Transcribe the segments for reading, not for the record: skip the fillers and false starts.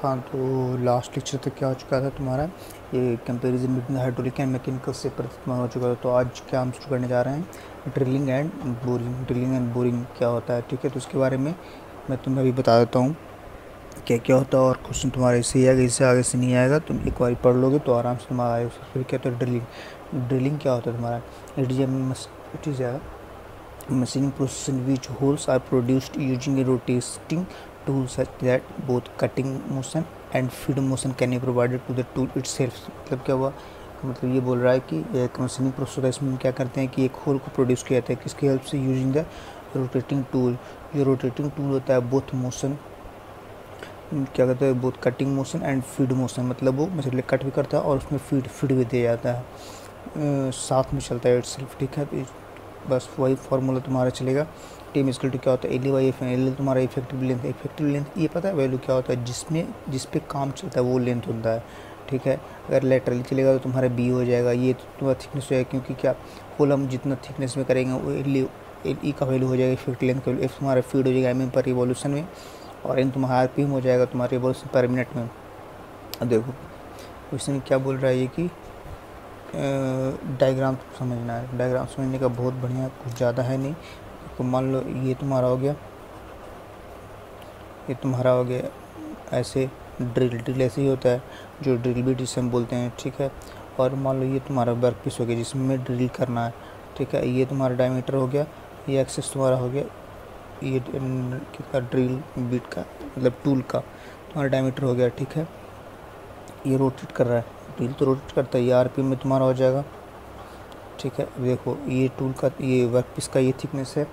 हाँ, तो last lecture तक क्या हो चुका था तुम्हारा, ये comparison between hydraulic and mechanical से तुम्हारा हो चुका था। तो आज क्या हम शुरू करने जा रहे हैं, drilling and boring. Drilling and boring क्या होता है, ठीक है। तो उसके बारे में मैं तुम्हें अभी बता देता हूँ क्या क्या होता है, और क्वेश्चन तुम्हारा इससे ही आएगा, इससे आगे से नहीं आएगा। तुम एक बार पढ़ लोगे तो आराम से तुम्हारा आएगा। फिर क्या होता है ड्रिलिंग। ड्रिलिंग क्या होता है तुम्हारा, it is a machining process in which holes are produced using a rotating tool such that both cutting motion and feed motion can be provided to the tool itself। मतलब क्या हुआ, मतलब ये बोल रहा है कि एक मशीनिंग प्रोसेस होता है, इसमें क्या करते हैं कि एक होल को प्रोड्यूस किया जाता है किसकी हेल्प से, यूजिंग द रोटेटिंग टूल। जो रोटेटिंग टूल होता है बोथ मोशन, क्या कहते हैं, both cutting motion and feed motion, मतलब वो मछली कट भी करता है और उसमें फीड भी दिया जाता है, साथ में चलता है इटसेल्फ, ठीक है। तो बस वही फार्मूला तुम्हारा चलेगा। टी इक्वल टू क्या होता है, L/F। L तुम्हारा इफेक्टिव लेंथ। इफेक्टिव लेंथ ये पता है वैल्यू क्या होता है, जिस पे काम चलता है वो लेंथ होता है, ठीक है। अगर लेटरली चलेगा तो तुम्हारा B हो जाएगा, ये तो तुम्हारा थिकनेस हो जाएगा, क्योंकि क्या होल हम जितना थिकनेस में करेंगे वो L का वैल्यू हो जाएगा इफेक्टिव लेंथ का वैल्यू। F तुम्हारा फीड हो जाएगा mm पर रिवॉल्यूशन में, और N तुम्हारा RPM हो जाएगा तुम्हारा रिवॉल्यूशन पर मिनट में। अब देखो क्वेश्चन क्या बोल रहा है ये कि डायग्राम समझना है। डायग्राम समझने का बहुत बढ़िया, कुछ ज़्यादा है नहीं। तो मान लो ये तुम्हारा हो गया, ये तुम्हारा हो गया ऐसे ड्रिल ऐसे ही होता है, जो ड्रिल बिट जिसे हम बोलते हैं, ठीक है। और मान लो ये तुम्हारा वर्क पीस हो गया जिसमें ड्रिल करना है, ठीक है। ये तुम्हारा डायमीटर हो गया, ये एक्सेस तुम्हारा हो गया, ये किसका, ड्रिल बिट का, मतलब टूल का तुम्हारा डायमीटर हो गया, ठीक है। ये रोटेट कर रहा है, ड्रिल तो रोटेट करता है, ये RPM में तुम्हारा हो जाएगा, ठीक है। अब देखो ये टूल का, ये वर्क पीस का ये थिकनेस है,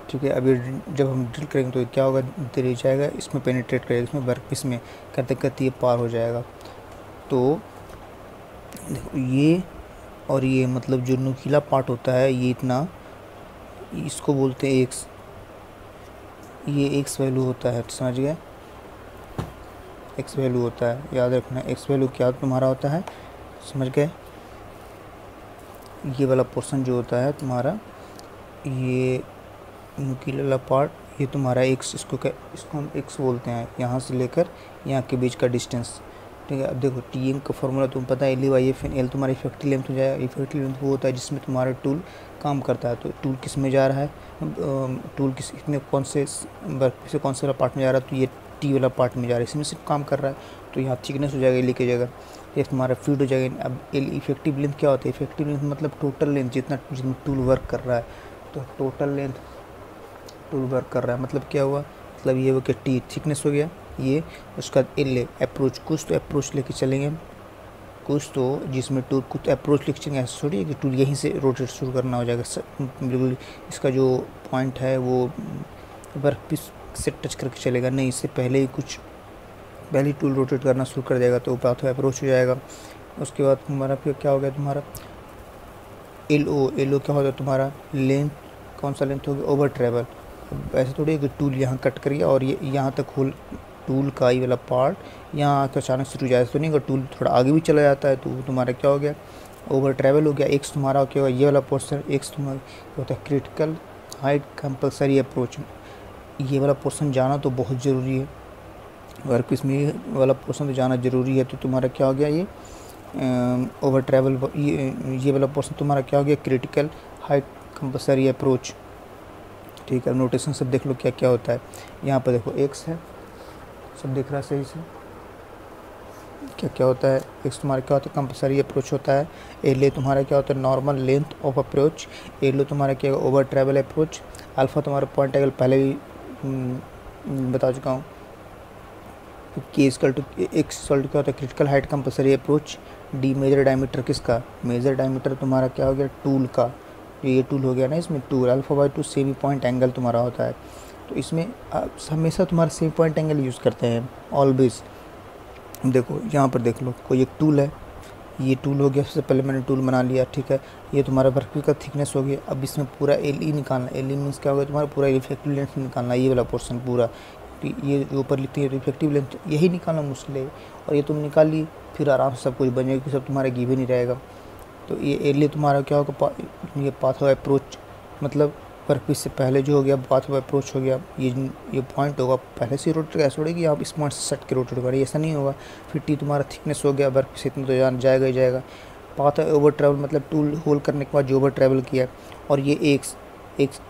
ठीक है। अभी जब हम ड्रिल करेंगे तो क्या होगा, धीरे जाएगा, इसमें पेनिट्रेट करेगा, इसमें वर्क पीस में करते करते ये पार हो जाएगा। तो देखो ये और ये, मतलब जो नुकीला पार्ट होता है ये इतना, इसको बोलते हैं एक्स, ये एक्स वैल्यू होता है, समझ गए। एक्स वैल्यू होता है, याद रखना। एक्स वैल्यू क्या तुम्हारा होता है, समझ गए। ये वाला पोर्शन जो होता है तुम्हारा, ये नुकीला वाला पार्ट, ये तुम्हारा एक्स, इसको हम एक्स बोलते हैं, यहाँ से लेकर यहाँ के बीच का डिस्टेंस, ठीक है। अब देखो TM का फॉर्मूला तुम्हें पता है, L/F। L तुम्हारा इफेक्टिव लेंथ हो जाएगा। इफेक्टिव लेंथ वो होता है जिसमें तुम्हारा टूल काम करता है। तो टूल किस में जा रहा है, टूल किसमें, कौन से वर्क से कौन से वाला पार्ट में जा रहा है, तो ये T वाला पार्ट में जा रहा है, इसमें सिर्फ काम कर रहा है। तो यहाँ थिकनेस हो जाएगा, लेके जाएगा, ये तुम्हारा फीड हो जाएगा। अब L इफेक्टिव लेंथ क्या होता है, इफेक्टिव लेंथ मतलब टोटल लेंथ जितना टूल वर्क कर रहा है। तो टोटल लेंथ टूल वर्क कर रहा है, मतलब क्या हुआ, मतलब ये वो कि T थिकनेस हो गया, ये उसका L अप्रोच, कुछ तो अप्रोच लेके चलेंगे, कुछ तो जिसमें टूल कुछ अप्रोच लेके चलेंगे। ऐसा थोड़ी है कि टूल यहीं से रोटेट शुरू करना हो जाएगा, बिल्कुल इसका जो पॉइंट है वो वर्क पीस से टच करके चलेगा, नहीं, इससे पहले ही कुछ पहले टूल रोटेट करना शुरू कर देगा, तो पाथवे अप्रोच हो जाएगा। उसके बाद तुम्हारा फिर क्या हो गया, तुम्हारा LO क्या होता है तुम्हारा, लेंथ, कौन सा लेंथ हो गया, ओवर ट्रेवल। अब ऐसे थोड़ी है कि टूल यहाँ कट कर गया और ये यहाँ तक होल, टूल का ये वाला पार्ट यहाँ आकर अचानक से रुक जाए, तो नहीं, अगर टूल थोड़ा आगे भी चला जाता है तो तुम्हारा क्या हो गया, ओवर ट्रेवल हो गया। एक्स तुम्हारा क्या होगा, ये वाला पोर्शन एक्स तुम्हारा होता है क्रिटिकल हाइट कंपलसरी अप्रोच। ये वाला पोर्शन जाना तो बहुत ज़रूरी है, वर्क पीस में ये वाला पोर्शन तो जाना ज़रूरी है। तो तुम्हारा क्या हो गया, ये ओवर ट्रेवल, ये वाला पोर्शन तुम्हारा क्या हो गया, क्रिटिकल हाइट कंपलसरी अप्रोच, ठीक है। नोटेशन सब देख लो क्या क्या होता है। यहाँ पर देखो एक्स है, सब दिख रहा है सही से, क्या क्या होता है। एक्स तुम्हारा क्या होता है, कंपलसरी अप्रोच होता है। L तुम्हारा क्या होता है, normal length of approach. L तुम्हारा क्या है, ओवर ट्रेवल अप्रोच। अल्फा तुम्हारा पॉइंट एंगल पहले भी बता चुका हूँ। K equal to X equal to क्या होता है, critical height compulsory approach. D major diameter किसका, मेजर डायमीटर तुम्हारा क्या हो गया, टूल का, ये टूल हो गया ना, इसमें टूल। अल्फा/2 सेमी पॉइंट एंगल तुम्हारा होता है। तो इसमें हमेशा तुम्हारा सेमी पॉइंट एंगल यूज़ करते हैं ऑलवेज। देखो यहाँ पर देख लो, कोई एक टूल है, ये टूल हो गया, सबसे पहले मैंने टूल बना लिया, ठीक है। ये तुम्हारा वर्क का थिकनेस हो गया। अब इसमें पूरा LE निकालना, LE मीन्स क्या होगा, तुम्हारा पूरा इफेक्टिव लेंथ निकालना, ये वाला पोर्शन पूरा, ये जो ऊपर लिखते हैं इफेक्टिव लेंथ, यही निकालना मुश्किल है। और ये तुम निकाल ली, फिर आराम से सब कुछ बन जाएगा, सब तुम्हारा गिवन ही रहेगा। तो ये L तुम्हारा क्या होगा, ये पाथ अप्रोच, मतलब वर्कपीस से पहले जो हो गया पाथ ऑफ अप्रोच हो गया, ये पॉइंट होगा पहले से रोटेट कैसे उड़ेगी, आप इस पॉइंट से सट के रोटेट करेंगे, ऐसा नहीं होगा। फिर टी तुम्हारा थिकनेस हो गया, वर्कपीस इतना तो जाएगा ही जाएगा। पाथ ऑफ ओवर ट्रैवल मतलब टूल होल्ड करने के बाद जो ओवर ट्रैवल किया, और ये एक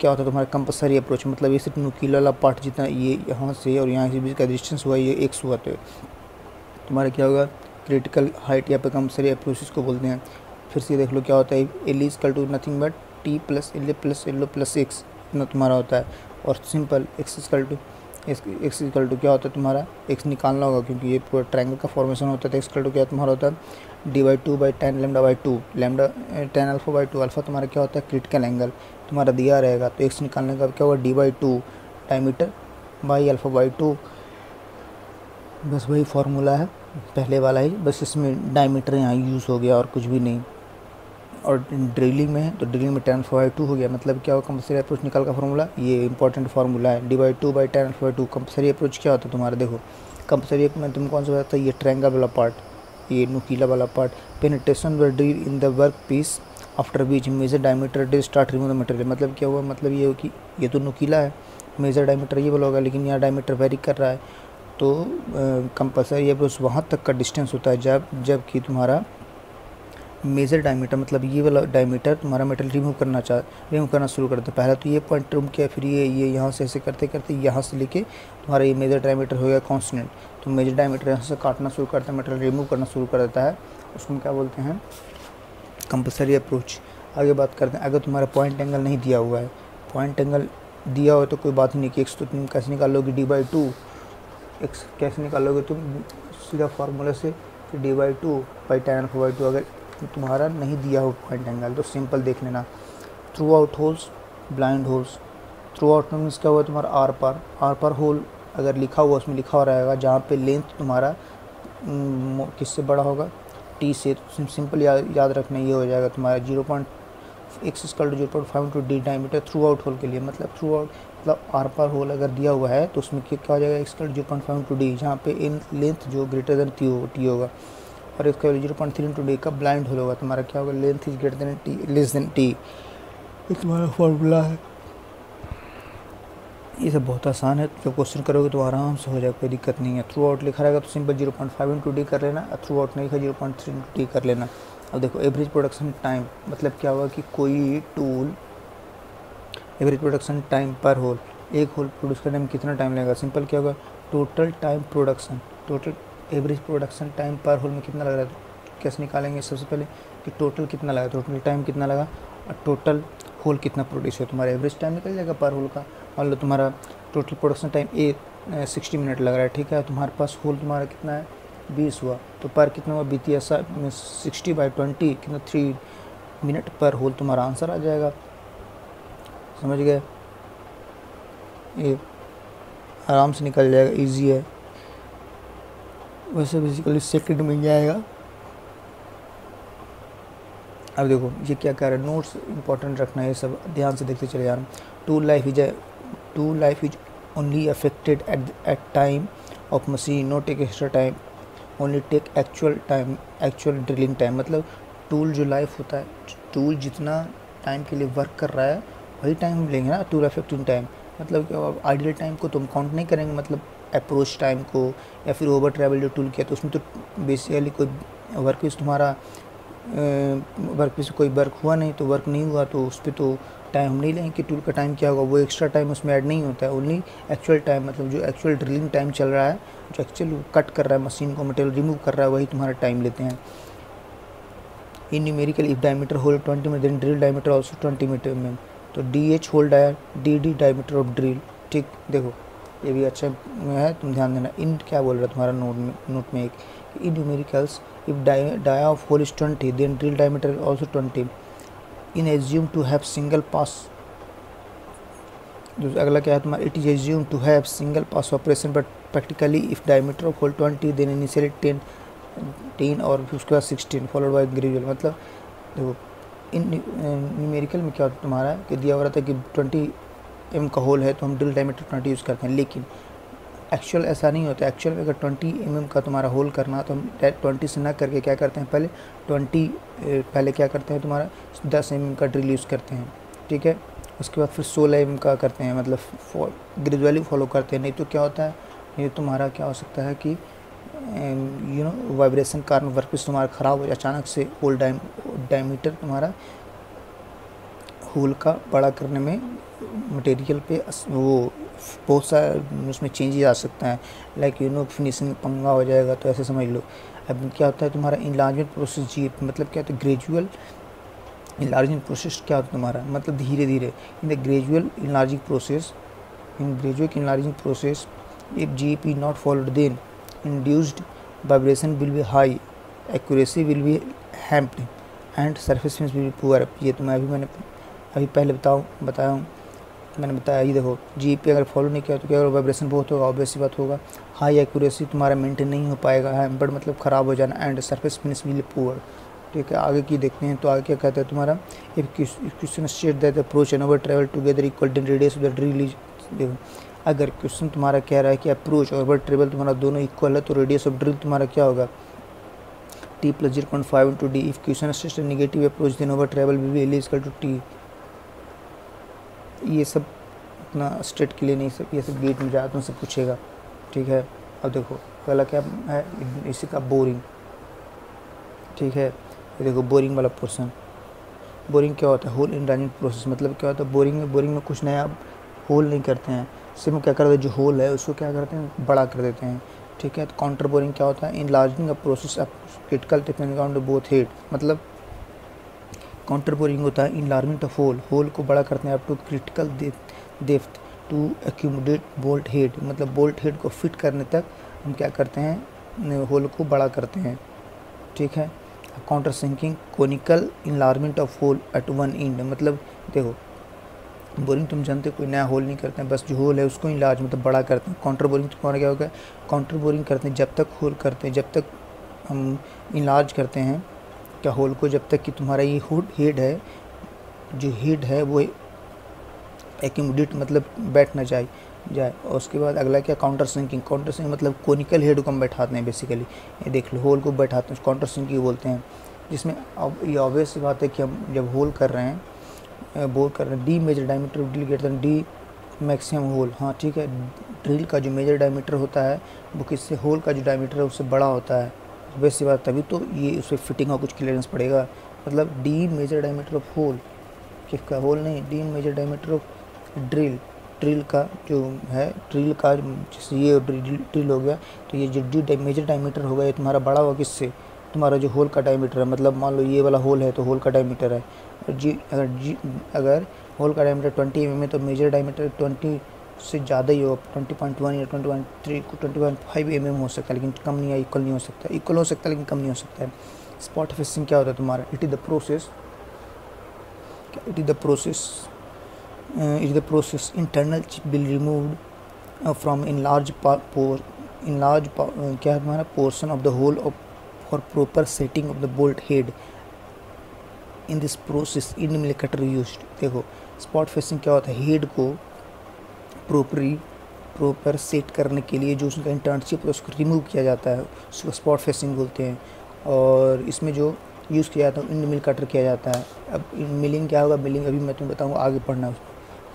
क्या होता है तुम्हारा कंपल्सरी अप्रोच, मतलब ये सिर्फ नुकीला वाला पार्ट जितना ये यहाँ से और यहाँ से बीच का डिस्टेंस हुआ ये एक्स हुआ, तो तुम्हारा क्या होगा क्रिटिकल हाइट या पे कंपल्सरी अप्रोच को बोलते हैं। फिर से देख लो क्या होता है, L is equal to nothing but T plus L plus L plus X इतना तुम्हारा होता है। और सिंपल एक्स इक्वल टू क्या होता है तुम्हारा, एक्स निकालना होगा क्योंकि ये पूरा ट्रायंगल का फॉर्मेशन होता है। तो एक्स इक्वल टू क्या तुम्हारा होता है d/2/10 λ/2, लैम्डा 10 अल्फा/2, अल्फा तुम्हारा क्या होता है क्रिटिकल एंगल तुम्हारा दिया रहेगा। तो एक्स निकालने का क्या होगा d/2 डायमीटर बाई अल्फा/2, बस वही फार्मूला है पहले वाला ही, बस इसमें डायमीटर यहाँ यूज़ हो गया और कुछ भी नहीं। और ड्रिलिंग में है तो ड्रिलिंग में 10 अल्फा/2 हो गया, मतलब क्या होगा कंपल्सरी अप्रोच निकाल का फार्मूला, ये इंपॉर्टेंट फार्मूला है d/2/10 अल्फा/2। कंपल्सरी अप्रोच क्या होता है तुम्हारा, देखो कंपल्सरी में तुम कौन सा बताता है, ये ट्रायंगल वाला पार्ट, ये नुकीला वाला पार्ट। पेनिट्रेशन व drill in the work piece after which major diameter they start remove the material, मतलब क्या हुआ, मतलब ये हो कि ये तो नुकीला है, मेजर डायमीटर ये वाला होगा, लेकिन यहाँ डायमीटर वेरी कर रहा है। तो कंपल्सरी अप्रोच वहाँ तक का डिस्टेंस होता है जब कि तुम्हारा मेजर डायमीटर मतलब ये वाला डायमीटर तुम्हारा मेटल रिमूव करना शुरू करता है। पहले तो ये पॉइंट रिमूव किया, फिर ये यहाँ से ऐसे करते करते यहाँ से लेके तुम्हारा ये मेजर डायमीटर हो गया कांस्टेंट। तो मेजर डायमीटर यहाँ से काटना शुरू करता है, मेटल रिमूव करना शुरू कर देता है, उसको क्या बोलते हैं कंपल्सरी अप्रोच। आगे बात करते हैं, अगर तुम्हारा पॉइंट एंगल नहीं दिया हुआ है, पॉइंट एंगल दिया हो तो कोई बात ही नहीं कि एक्स तो तुम कैसे निकालोगे d/2, एक्स कैसे निकालोगे तुम सीधा फार्मूला से, फिर d/2/10 अल्फा/2। अगर तुम्हारा नहीं दिया हो पॉइंट एंगल तो सिंपल देख लेना, through out holes blind holes. Through out means क्या हुआ तुम्हारा आर पार होल अगर लिखा हुआ उसमें लिखा हुआ रहेगा जहाँ पे लेंथ तुम्हारा किससे बड़ा होगा टी से, तो सिंपल याद रखना ये हो जाएगा तुम्हारा 0.x=0.5 D diameter through out hole के लिए। मतलब थ्रू आउट मतलब आर पार होल अगर दिया हुआ है तो उसमें क्या हो जाएगा x=0.5 डी, जहाँ पे इन लेंथ जो ग्रेटर देन टी होगा, और इसका 0.3 डी का ब्लाइंड होल होगा। तुम्हारा क्या होगा length is greater than T less than T, ये तुम्हारा फॉर्मूला है। ये सब बहुत आसान है, जब क्वेश्चन करोगे तो आराम से हो जाएगा, कोई दिक्कत नहीं है। थ्रू आउट लिखा रहेगा तो सिंपल 0.5 डी कर लेना, और थ्रू आउट नहीं लिखा 0.3 डी कर लेना। अब देखो एवरेज प्रोडक्शन टाइम मतलब क्या होगा कि कोई टूल एवरेज प्रोडक्शन टाइम पर होल, एक होल प्रोड्यूस करने में कितना टाइम लगेगा। सिंपल क्या होगा total time production, total average production time पर होल में कितना लग रहा है, तो कैसे निकालेंगे सबसे पहले कि टोटल कितना लगा, टोटल टाइम कितना लगा और टोटल होल कितना प्रोड्यूस है। तुम्हारा एवरेज टाइम निकल जाएगा पर होल का। मान लो तुम्हारा टोटल प्रोडक्शन टाइम 60 मिनट लग रहा है, ठीक है, तुम्हारे पास होल तुम्हारा कितना है 20 हुआ, तो पर कितना हुआ 60/20 कितना 3 मिनट पर होल तुम्हारा आंसर आ जाएगा। समझ गए, ये आराम से निकल जाएगा, इजी है। वैसे बेसिकली सेकंड में जाएगा। अब देखो ये क्या कह रहा है, नोट्स इंपॉर्टेंट रखना है, ये सब ध्यान से देखते चले जाना। Tool life is only affected at time of machine, not take extra time, only take actual drilling time. मतलब टूल जो लाइफ होता है, टूल जितना टाइम के लिए वर्क कर रहा है वही टाइम लेंगे ना टूल अफेक्टिंग टाइम। मतलब आइडियल टाइम को तुम काउंट नहीं करेंगे, मतलब अप्रोच टाइम को या फिर ओवर ट्रैवल जो टूल किया तो उसमें तो बेसिकली कोई वर्कपीस तुम्हारा वर्कपीस कोई वर्क हुआ नहीं, तो वर्क नहीं हुआ तो उस पर तो टाइम हम नहीं लेंगे कि टूल का टाइम क्या होगा, वो एक्स्ट्रा टाइम उसमें ऐड नहीं होता है। ओनली एक्चुअल टाइम मतलब जो एक्चुअल ड्रिलिंग टाइम चल रहा है, जो एक्चुअल कट कर रहा है मशीन को, मटेरियल रिमूव कर रहा है, वही तुम्हारा टाइम लेते हैं। In numerical if diameter hole 20 में then drill diameter also 20 metre में, तो DH hole DD diameter of drill. ठीक, देखो ये भी अच्छा है, तुम ध्यान देना। इन क्या बोल रहा है तुम्हारा नोट में एक in numericals if dia of hole is 20 then drill diameter also 20 in assume to have single pass. अगला क्या है तुम्हारा it is assume to have single pass operation but practically if diameter of hole 20 then initially 10 और फिर उसके बाद 16 followed by gradual. मतलब देखो इन न्यूमेरिकल में क्या तुम्हारा कि दिया हुआ रहता है कि 20 mm का होल है तो हम ड्रिल डायमीटर 20 यूज़ करते हैं, लेकिन एक्चुअल ऐसा नहीं होता। एक्चुअल में अगर 20 mm का तुम्हारा होल करना तो हम 20 से ना करके क्या करते हैं पहले क्या करते हैं तुम्हारा 10 mm का ड्रिल यूज़ करते हैं। ठीक है, उसके बाद फिर 16 mm का करते हैं, मतलब ग्रेजुअली फॉलो करते हैं। नहीं तो क्या होता है, ये तुम्हारा क्या हो सकता है कि वाइब्रेशन कारण वर्कपीस तुम्हारा ख़राब हो जाए अचानक से। होल डायमीटर तुम्हारा होल का बड़ा करने में मटेरियल पे वो बहुत सारा उसमें चेंजेस आ सकता है, लाइक फिनिशिंग पंगा हो जाएगा, तो ऐसे समझ लो। अब क्या होता है तुम्हारा इनलार्जमेंट प्रोसेस, जी मतलब क्या होता है ग्रेजुअल इनलार्जिंग प्रोसेस, क्या होता है तुम्हारा मतलब धीरे धीरे। In the gradual enlarging process, if GEP not followed then induced vibration will be high, accuracy will be hampered and surface finish will be poor। ये तो मैंने अभी पहले बताया हूँ, मैंने बताया। ये देखो GEP अगर फॉलो नहीं किया तो क्या होगा, वाइब्रेशन बहुत होगा, ऑब्वियस सी बात होगा। हाई एक्यूरेसी तुम्हारा मेंटेन नहीं हो पाएगा, हैम्पर्ड मतलब ख़राब हो जाना, and surface finish will be poor. ठीक है, आगे की देखते हैं। तो आगे क्या कहता है तुम्हारा, if question state that approach and over travel together equal in radius of the drill is. देखो अगर क्वेश्चन तुम्हारा कह रहा है कि अप्रोच और ओवर ट्रेवल तुम्हारा दोनों इक्वल है, तो रेडियस ऑफ ड्रिल तुम्हारा क्या होगा, T + 0.5 × D। If question state negative approach then over travel will be L = T। ये सब इतना स्टेट के लिए नहीं, सब ये सब गेट में जाता तुमसे पूछेगा। ठीक है, अब देखो पहला क्या है, इसी का बोरिंग। ठीक है, ये देखो बोरिंग वाला पोर्शन। बोरिंग क्या होता है, होल इनलार्जिंग प्रोसेस। मतलब क्या होता है बोरिंग में कुछ नया होल नहीं करते हैं, सिर्फ क्या करते हैं जो होल है उसको क्या करते हैं बड़ा कर देते हैं। ठीक है, तो काउंटर बोरिंग क्या होता है, enlarging a process of critical depending on both head. मतलब काउंटर बोरिंग होता है इनलार्जमेंट ऑफ होल को बड़ा करते हैं up to critical depth to accumulate bolt head. मतलब बोल्ट हेड को फिट करने तक हम क्या करते हैं, होल को बड़ा करते हैं। ठीक है, counter sinking conical enlargement of hole at one end. मतलब देखो बोरिंग तुम जानते कोई नया होल नहीं करते हैं, बस जो होल है उसको इनलार्ज मतलब बड़ा करते हैं। काउंटर बोरिंग तुम्हारा क्या होगा, काउंटर बोरिंग करते हैं जब तक होल करते हैं, जब तक हम इनलार्ज करते हैं क्या होल को, जब तक कि तुम्हारा ये हेड है, जो हेड है वो एक्यूमुलेट मतलब बैठ ना जाए। और उसके बाद अगला क्या, काउंटर सिंकिंग मतलब कोनिकल हेड को हम बैठाते हैं बेसिकली। ये देख लो होल को बैठाते हैं, काउंटर सिंकिंग बोलते हैं। जिसमें अब ये ऑब्वियस सी बात है कि हम जब होल कर रहे हैं D major diameter drill greater than D maximum hole. हाँ ठीक है, ड्रिल का जो मेजर डायमीटर होता है वो किससे, होल का जो डायमीटर है उससे बड़ा होता है, वैसी बात, तभी तो ये उस पर फिटिंग का कुछ क्लियरेंस पड़ेगा। मतलब D major diameter of hole, किसका होल नहीं, D major diameter of drill का जो है, ड्रिल का जैसे ये ड्रिल हो गया, तो ये जो डी मेजर डायमीटर होगा ये तुम्हारा बड़ा होगा किससे, तुम्हारा जो होल का डायमीटर है। मतलब मान लो ये वाला होल है तो होल का डायमीटर है अगर होल का डायमीटर 20 mm है तो मेजर डायमीटर 20 से ज़्यादा ही हो, 20.1 या 20.3 20.5 mm हो सकता है, लेकिन कम नहीं है, इक्वल नहीं हो सकता, इक्वल हो सकता है लेकिन कम नहीं हो सकता है। स्पॉट फिशिंग क्या होता है तुम्हारा, it is the process internal chip will removed from enlarge क्या है तुम्हारा portion of the hole of for proper setting of the bolt head. In this process indicator used. देखो स्पॉट फिशिंग क्या होता है, हेड को प्रॉपर सेट करने के लिए जो उसका इंटर्नशिप है उसको रिमूव किया जाता है, उसको स्पॉट फिशिंग बोलते हैं। और इसमें जो यूज़ किया जाता है इंड मिल कटर किया जाता है। अब मिलिंग क्या होगा, मिलिंग अभी मैं तुम्हें बताऊँगा, आगे पढ़ना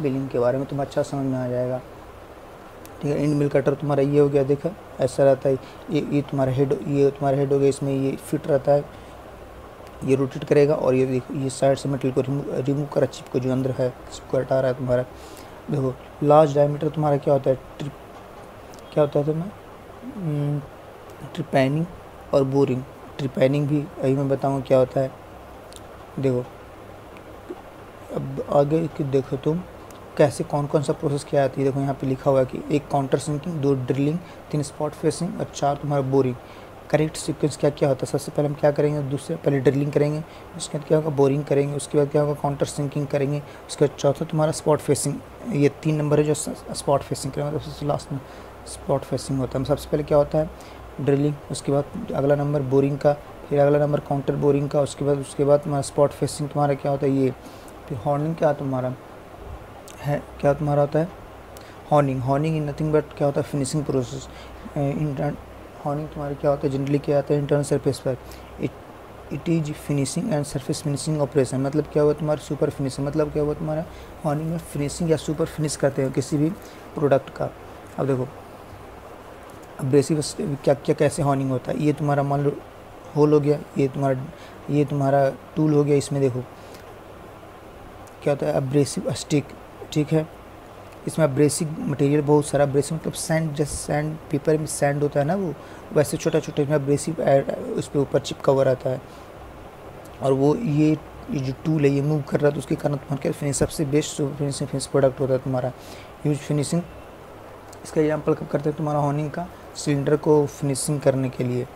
मिलिंग के बारे में, तुम्हें अच्छा समझ में आ जाएगा। ठीक है, इंड मिल कटर तुम्हारा ये हो गया, देखा ऐसा रहता है, ये तुम्हारा हेड हो गया, इसमें ये फिट रहता है, ये रोटेट करेगा और ये देखो ये साइड से मटेरियल को रिमूव कर चिप को जो अंदर है इसको हटा रहा है तुम्हारा। देखो लार्ज डायमीटर तुम्हारा क्या होता है, क्या होता है तुम्हें ट्रिपैनिंग और बोरिंग। ट्रिपैनिंग भी अभी मैं बताऊँगा क्या होता है। देखो अब आगे देखो तुम कैसे कौन कौन सा प्रोसेस किया जाती है। देखो यहाँ पे लिखा हुआ है कि 1 counter sinking, 2 drilling, 3 spot fishing और 4 तुम्हारा बोरिंग। करेक्ट सीक्वेंस क्या क्या होता है, सबसे पहले हम क्या करेंगे, दूसरे पहले ड्रिलिंग करेंगे, उसके बाद क्या होगा बोरिंग करेंगे, उसके बाद क्या होगा काउंटर सिंकिंग करेंगे, उसके बाद चौथा तुम्हारा स्पॉट फिशिंग। ये 3 नंबर है जो स्पॉट फिशिंग करेंगे, मतलब सबसे लास्ट में स्पॉट फिशिंग होता है। सबसे पहले क्या होता है ड्रिलिंग, उसके बाद अगला नंबर बोरिंग का, फिर अगला नंबर काउंटर बोरिंग का, उसके बाद तुम्हारा स्पॉट फिशिंग तुम्हारा क्या होता है ये। फिर हॉर्निंग क्या तुम्हारा है, क्या तुम्हारा होता है हॉर्निंग इन नथिंग बट क्या होता है फिनिशिंग प्रोसेस। हॉर्निंग तुम्हारा क्या होता है जनरली क्या आता है इंटरनल सरफेस पर, it is finishing and surface finishing operation. मतलब क्या हुआ तुम्हारा सुपर फिनिशिंग, मतलब क्या हुआ तुम्हारा हॉर्निंग में फिनिशिंग या सुपर फिनिश करते हो किसी भी प्रोडक्ट का। अब देखो अब्रेसिव क्या क्या कैसे हॉर्निंग होता है। ये तुम्हारा मान लो होल हो गया, ये तुम्हारा टूल हो गया, इसमें देखो क्या होता है अब्रेसिव स्टिक, ठीक है। इसमें अब्रेसिव मटेरियल बहुत सारा, अब्रेसिव मतलब सैंड, जैसे सैंड पेपर में सैंड होता है ना, वो वैसे छोटा छोटा इसमें अब्रेसिव उस पर ऊपर चिपका हुआ रहता है। और वो ये जो टूल है ये मूव कर रहा है, तो उसके कारण तुम्हारा क्या फिनिश सबसे best super finishing finish product होता है तुम्हारा यूज फिनिशिंग। इसका एग्जाम्पल कब करते हैं तुम्हारा हॉर्निंग का, सिलेंडर को फिनिशिंग करने के लिए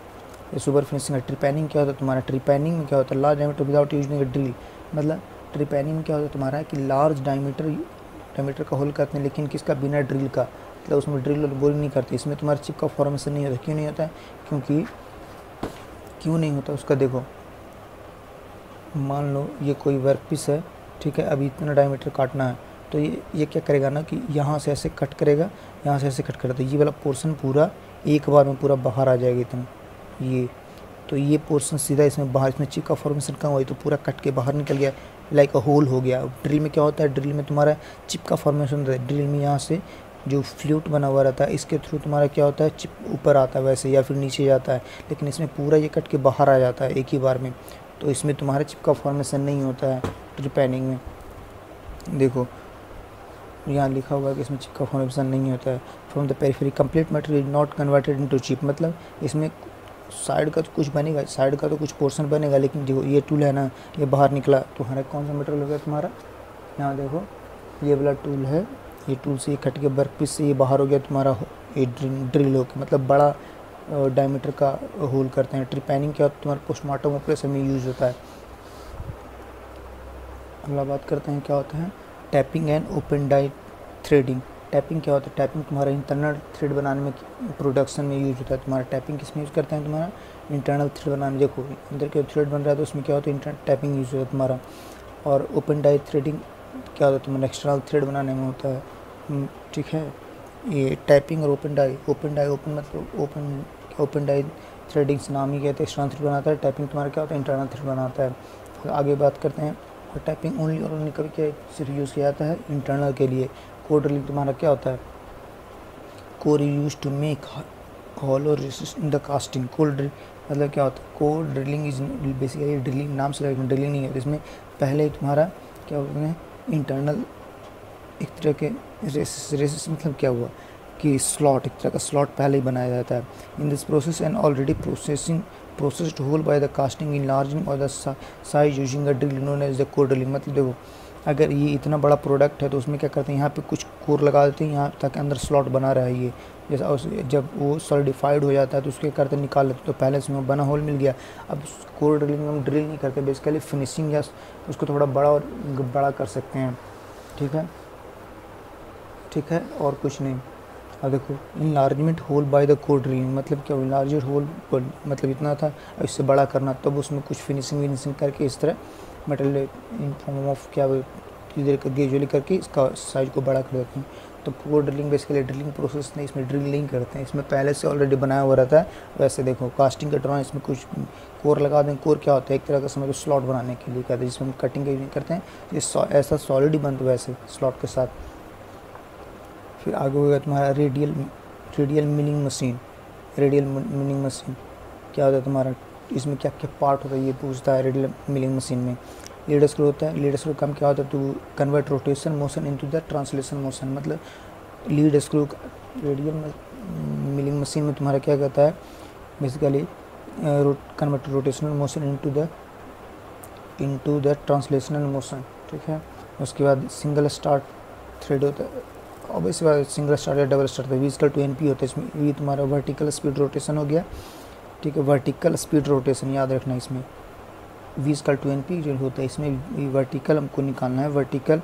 ये सुपर फिनिशिंग है। ट्रिपैनिंग क्या होता है तुम्हारा, ट्रिपैनिंग में क्या होता है लार्ज डायमीटर विदाउट यूजिंग ए ड्रिल। मतलब ट्रिपैनिंग में क्या होता है तुम्हारा कि लार्ज डायमीटर का होल करते हैं, लेकिन किसका, बिना ड्रिल का, मतलब उसमें ड्रिल और बोरिंग नहीं करते। इसमें तुम्हारा चिप का फॉर्मेशन नहीं होता। क्यों नहीं होता है, क्यों नहीं होता उसका देखो, मान लो ये कोई वर्क पीस है, ठीक है, अभी इतना डायमीटर काटना है, तो ये क्या करेगा ना कि यहाँ से ऐसे कट करेगा, यहाँ से ऐसे कट करेगा, तो ये वाला पोर्शन पूरा एक बार में पूरा बाहर आ जाएगा इतना, ये तो ये पोर्शन सीधा इसमें बाहर, इसमें चिप का फॉर्मेशन कम हुआ तो पूरा कट के बाहर निकल गया, लाइक अ होल हो गया। ड्रिल में क्या होता है, ड्रिल में तुम्हारा चिप का फॉर्मेशन होता है, ड्रिल में यहाँ से जो फ्लूट बना हुआ रहता है इसके थ्रू तुम्हारा क्या होता है चिप ऊपर आता है वैसे, या फिर नीचे जाता है, लेकिन इसमें पूरा ये कट के बाहर आ जाता है एक ही बार में, तो इसमें तुम्हारा चिप का फॉर्मेशन नहीं होता है ट्रिपैनिंग में। देखो यहाँ लिखा हुआ है कि इसमें चिप का फॉर्मेशन नहीं होता है। From the periphery complete material not converted into chip, मतलब इसमें साइड का तो कुछ बनेगा, साइड का तो कुछ पोर्शन बनेगा, लेकिन जो ये टूल है ना ये बाहर निकला तो हमारा कौन सा मटेरियल हो गया तुम्हारा, यहाँ देखो ये वाला टूल है, ये टूल से ये कट के वर्क पीस से ये बाहर हो गया तुम्हारा, ये ड्रिल हो के मतलब बड़ा डायमीटर का होल करते हैं। ट्रिपैनिंग क्या होता है तुम्हारा पोस्टमार्टम ऑपरेशन में यूज़ होता है। अगला बात करते हैं क्या होता है tapping and open die threading. Tapping क्या होता है, टैपिंग तुम्हारा इंटरनल थ्रेड बनाने में प्रोडक्शन में यूज होता है। तुम्हारा टैपिंग किस में यूज़ करते हैं, तुम्हारा इंटरनल थ्रेड बनाने, देखो अंदर के थ्रेड बन रहा है तो उसमें क्या होता है इंटरनल टैपिंग यूज होता है तुम्हारा। और ओपन डाई थ्रेडिंग क्या होता है तुम्हारा एक्सटर्नल थ्रेड बनाने में होता है, ठीक है। ये टैपिंग और ओपन डाई मतलब ओपन डाई थ्रेडिंग से नाम ही कहते हैं एक्सटर्नल थ्रेड बनाता है, टैपिंग तुम्हारा क्या होता है इंटरनल थ्रेड बनाता है। तो आगे बात करते हैं और टैपिंग ओनली और ओनली कभी क्या सिर्फ यूज़ किया जाता है इंटरनल के लिए। कोर ड्रिलिंग तुम्हारा क्या होता है, core use to make hollow resist in the casting. Core drill मतलब क्या होता है, core drilling is basically drilling, नाम से ड्रिलिंग नहीं है, इसमें पहले तुम्हारा क्या होता है इंटरनल एक तरह के रेसिस मतलब क्या हुआ कि स्लॉट, एक तरह का स्लॉट पहले ही बनाया जाता है। In this process and already processed hole by the casting enlarging और the size using a drill known as the core drilling. मतलब देखो अगर ये इतना बड़ा प्रोडक्ट है तो उसमें क्या करते हैं यहाँ पे कुछ कोर लगा देते हैं यहाँ ताकि अंदर स्लॉट बना रहा है ये, जैसा जब वो सॉलिडिफाइड हो जाता है तो उसके करते निकाल लेते, तो पहले से बना होल मिल गया। अब कोर ड्रिलिंग में हम ड्रिल नहीं करते, बेसिकली फिनिशिंग या उसको थोड़ा बड़ा और बड़ा कर सकते हैं, ठीक है और कुछ नहीं। अब देखो enlargement hole by the core drilling मतलब क्या, इनलार्जर होल मतलब इतना था अब इससे बड़ा करना, तब उसमें कुछ फिनिशिंग करके इस तरह मटेरियल इन फॉर्म ऑफ क्या ग्रेजुअली करके इसका साइज को बड़ा कर देते हैं। तो core drilling basically drilling process नहीं, इसमें ड्रिल नहीं करते हैं, इसमें पहले से ऑलरेडी बनाया हुआ रहता है। वैसे देखो कास्टिंग का ड्रॉइंग इसमें कुछ कोर लगा दें, कोर क्या होता है एक तरह का समझ लो स्लॉट बनाने के लिए कहते हैं, जिसमें हम कटिंग नहीं करते हैं, ये ऐसा सॉलिड ही बनता है वैसे स्लॉट के साथ। फिर आगे होगा तुम्हारा radial milling machine. Radial milling machine क्या होता है तुम्हारा, इसमें क्या क्या पार्ट होता है ये पूछता है। रेडियल मिलिंग मशीन में लीड स्क्रू होता है, लीड स्क्रू काम क्या होता है to convert rotation motion into the translation motion. मतलब lead screw radial milling machine में तुम्हारा क्या कहता है basically convert rotational motion into the translational motion, ठीक है। उसके बाद सिंगल स्टार्ट थ्रेड होता है, और इसके बाद सिंगल स्टार्ट या डबल स्टार्ट वीजकल टू एनपी होता है। इसमें ये तुम्हारा वर्टिकल स्पीड रोटेशन हो गया, ठीक है, वर्टिकल स्पीड रोटेशन याद रखना। इसमें वीजकल टू एनपी जो होता है इसमें वर्टिकल हमको निकालना है, वर्टिकल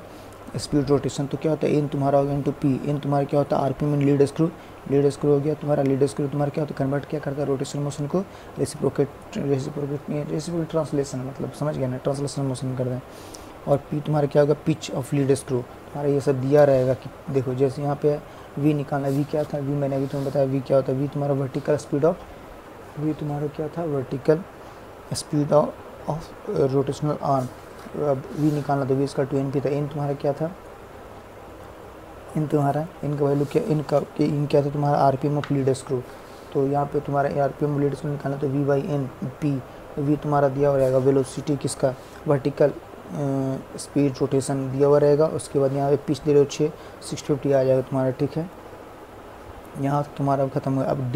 स्पीड रोटेशन। तो क्या होता है एन तुम्हारा हो गया इंटू पी, एन तुम्हारा क्या होता है आरपीएम में लीड स्क्रू हो गया तुम्हारा। लीड स्क्रू तुम्हारा क्या होता है कन्वर्ट क्या करता है रोटेशन मोशन को रेसिप्रोकेट ट्रांसलेशन, मतलब समझ गया ना, ट्रांसलेशन मोशन करता है। और पी तुम्हारा क्या होगा पिच ऑफ लीड स्क्रू, तुम्हारा ये सब दिया रहेगा कि देखो जैसे यहाँ पे वी निकालना, वी क्या था, वी मैंने अभी तुम्हें बताया वी क्या होता है, वी तुम्हारा वर्टिकल स्पीड ऑफ, वी तुम्हारा क्या था vertical speed of rotational arm. अब वी निकालना, तो वी इसका 2 NP था। इन तुम्हारा क्या था, इन तुम्हारा इनका वैल्यू क्या, इन क्या था तुम्हारा RPM ऑफ लीड स्क्रू। तो यहाँ पे तुम्हारा RPM लीड स्क्रू निकालना, तो V/N/P। वी तुम्हारा दिया हुआ रहेगा वेलोसिटी किसका, वर्टिकल स्पीड रोटेशन दिया हुआ रहेगा। उसके बाद यहाँ पे पिच दे रहे हो 650 आ जाएगा तुम्हारा, ठीक है। यहाँ तुम्हारा खत्म हुआ। अब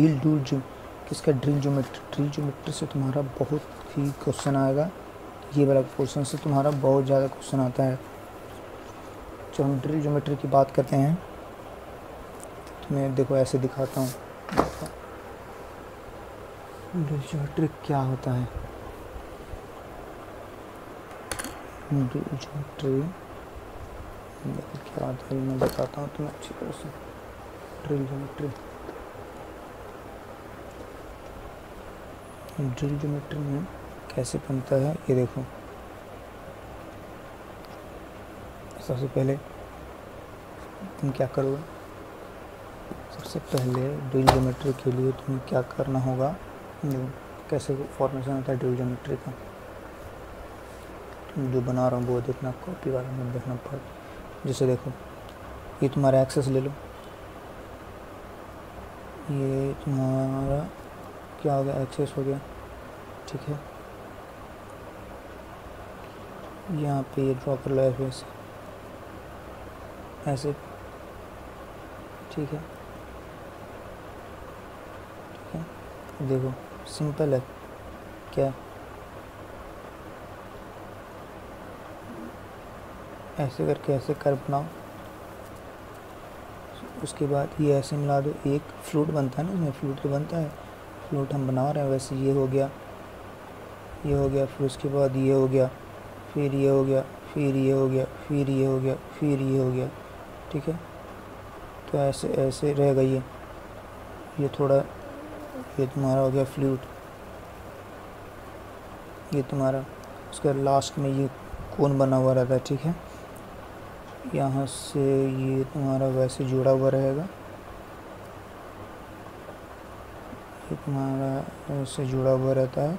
किसका, ड्रिल ज्योमेट्री से तुम्हारा बहुत ही क्वेश्चन आएगा। ये वाला क्वेश्चन से तुम्हारा बहुत ज़्यादा क्वेश्चन आता है। जो हम ड्रिल ज्योमेट्री की बात करते हैं, तो मैं देखो ऐसे दिखाता हूँ। ड्रिल ज्योमेट्री क्या होता है, ड्रिल ज्योमेट्री क्या होता है मैं बताता हूँ तुम्हें अच्छी तरह से। ड्रिल ज्योमेट्री में कैसे बनता है ये देखो। सबसे पहले तुम क्या करोगे, सबसे पहले ड्रिल ज्योमेट्री के लिए तुम्हें क्या करना होगा, कैसे फॉर्मेशन होता है ड्रिल ज्योमेट्री का। जो बना रहा हूँ वो देखना, कॉपी वाला में देखना पड़। जैसे देखो ये तुम्हारा एक्सेस ले लो, ये तुम्हारा क्या हो गया, एक्सेस हो गया, ठीक है। यहाँ पे ये ड्रॉ कर लो ऐसे, ठीक है। देखो सिंपल है क्या, ऐसे करके ऐसे कर्व बनाओ। उसके बाद ये ऐसे मिला दो, एक फ्लूट बनता है ना, इसमें फ्लूट तो बनता है, फ्लूट हम बना रहे हैं। वैसे ये हो गया, ये हो गया, फिर उसके बाद ये हो गया, फिर ये हो गया, फिर ये हो गया, फिर ये हो गया, फिर ये हो गया, ठीक है। तो ऐसे ऐसे रहेगा ये थोड़ा, ये तुम्हारा हो गया फ्लूट, ये तुम्हारा। उसके लास्ट में ये कोन बना हुआ रहता है, ठीक है। यहाँ से ये तुम्हारा वैसे जुड़ा हुआ रहेगा, ये तुम्हारा ऐसे जुड़ा हुआ रहता है।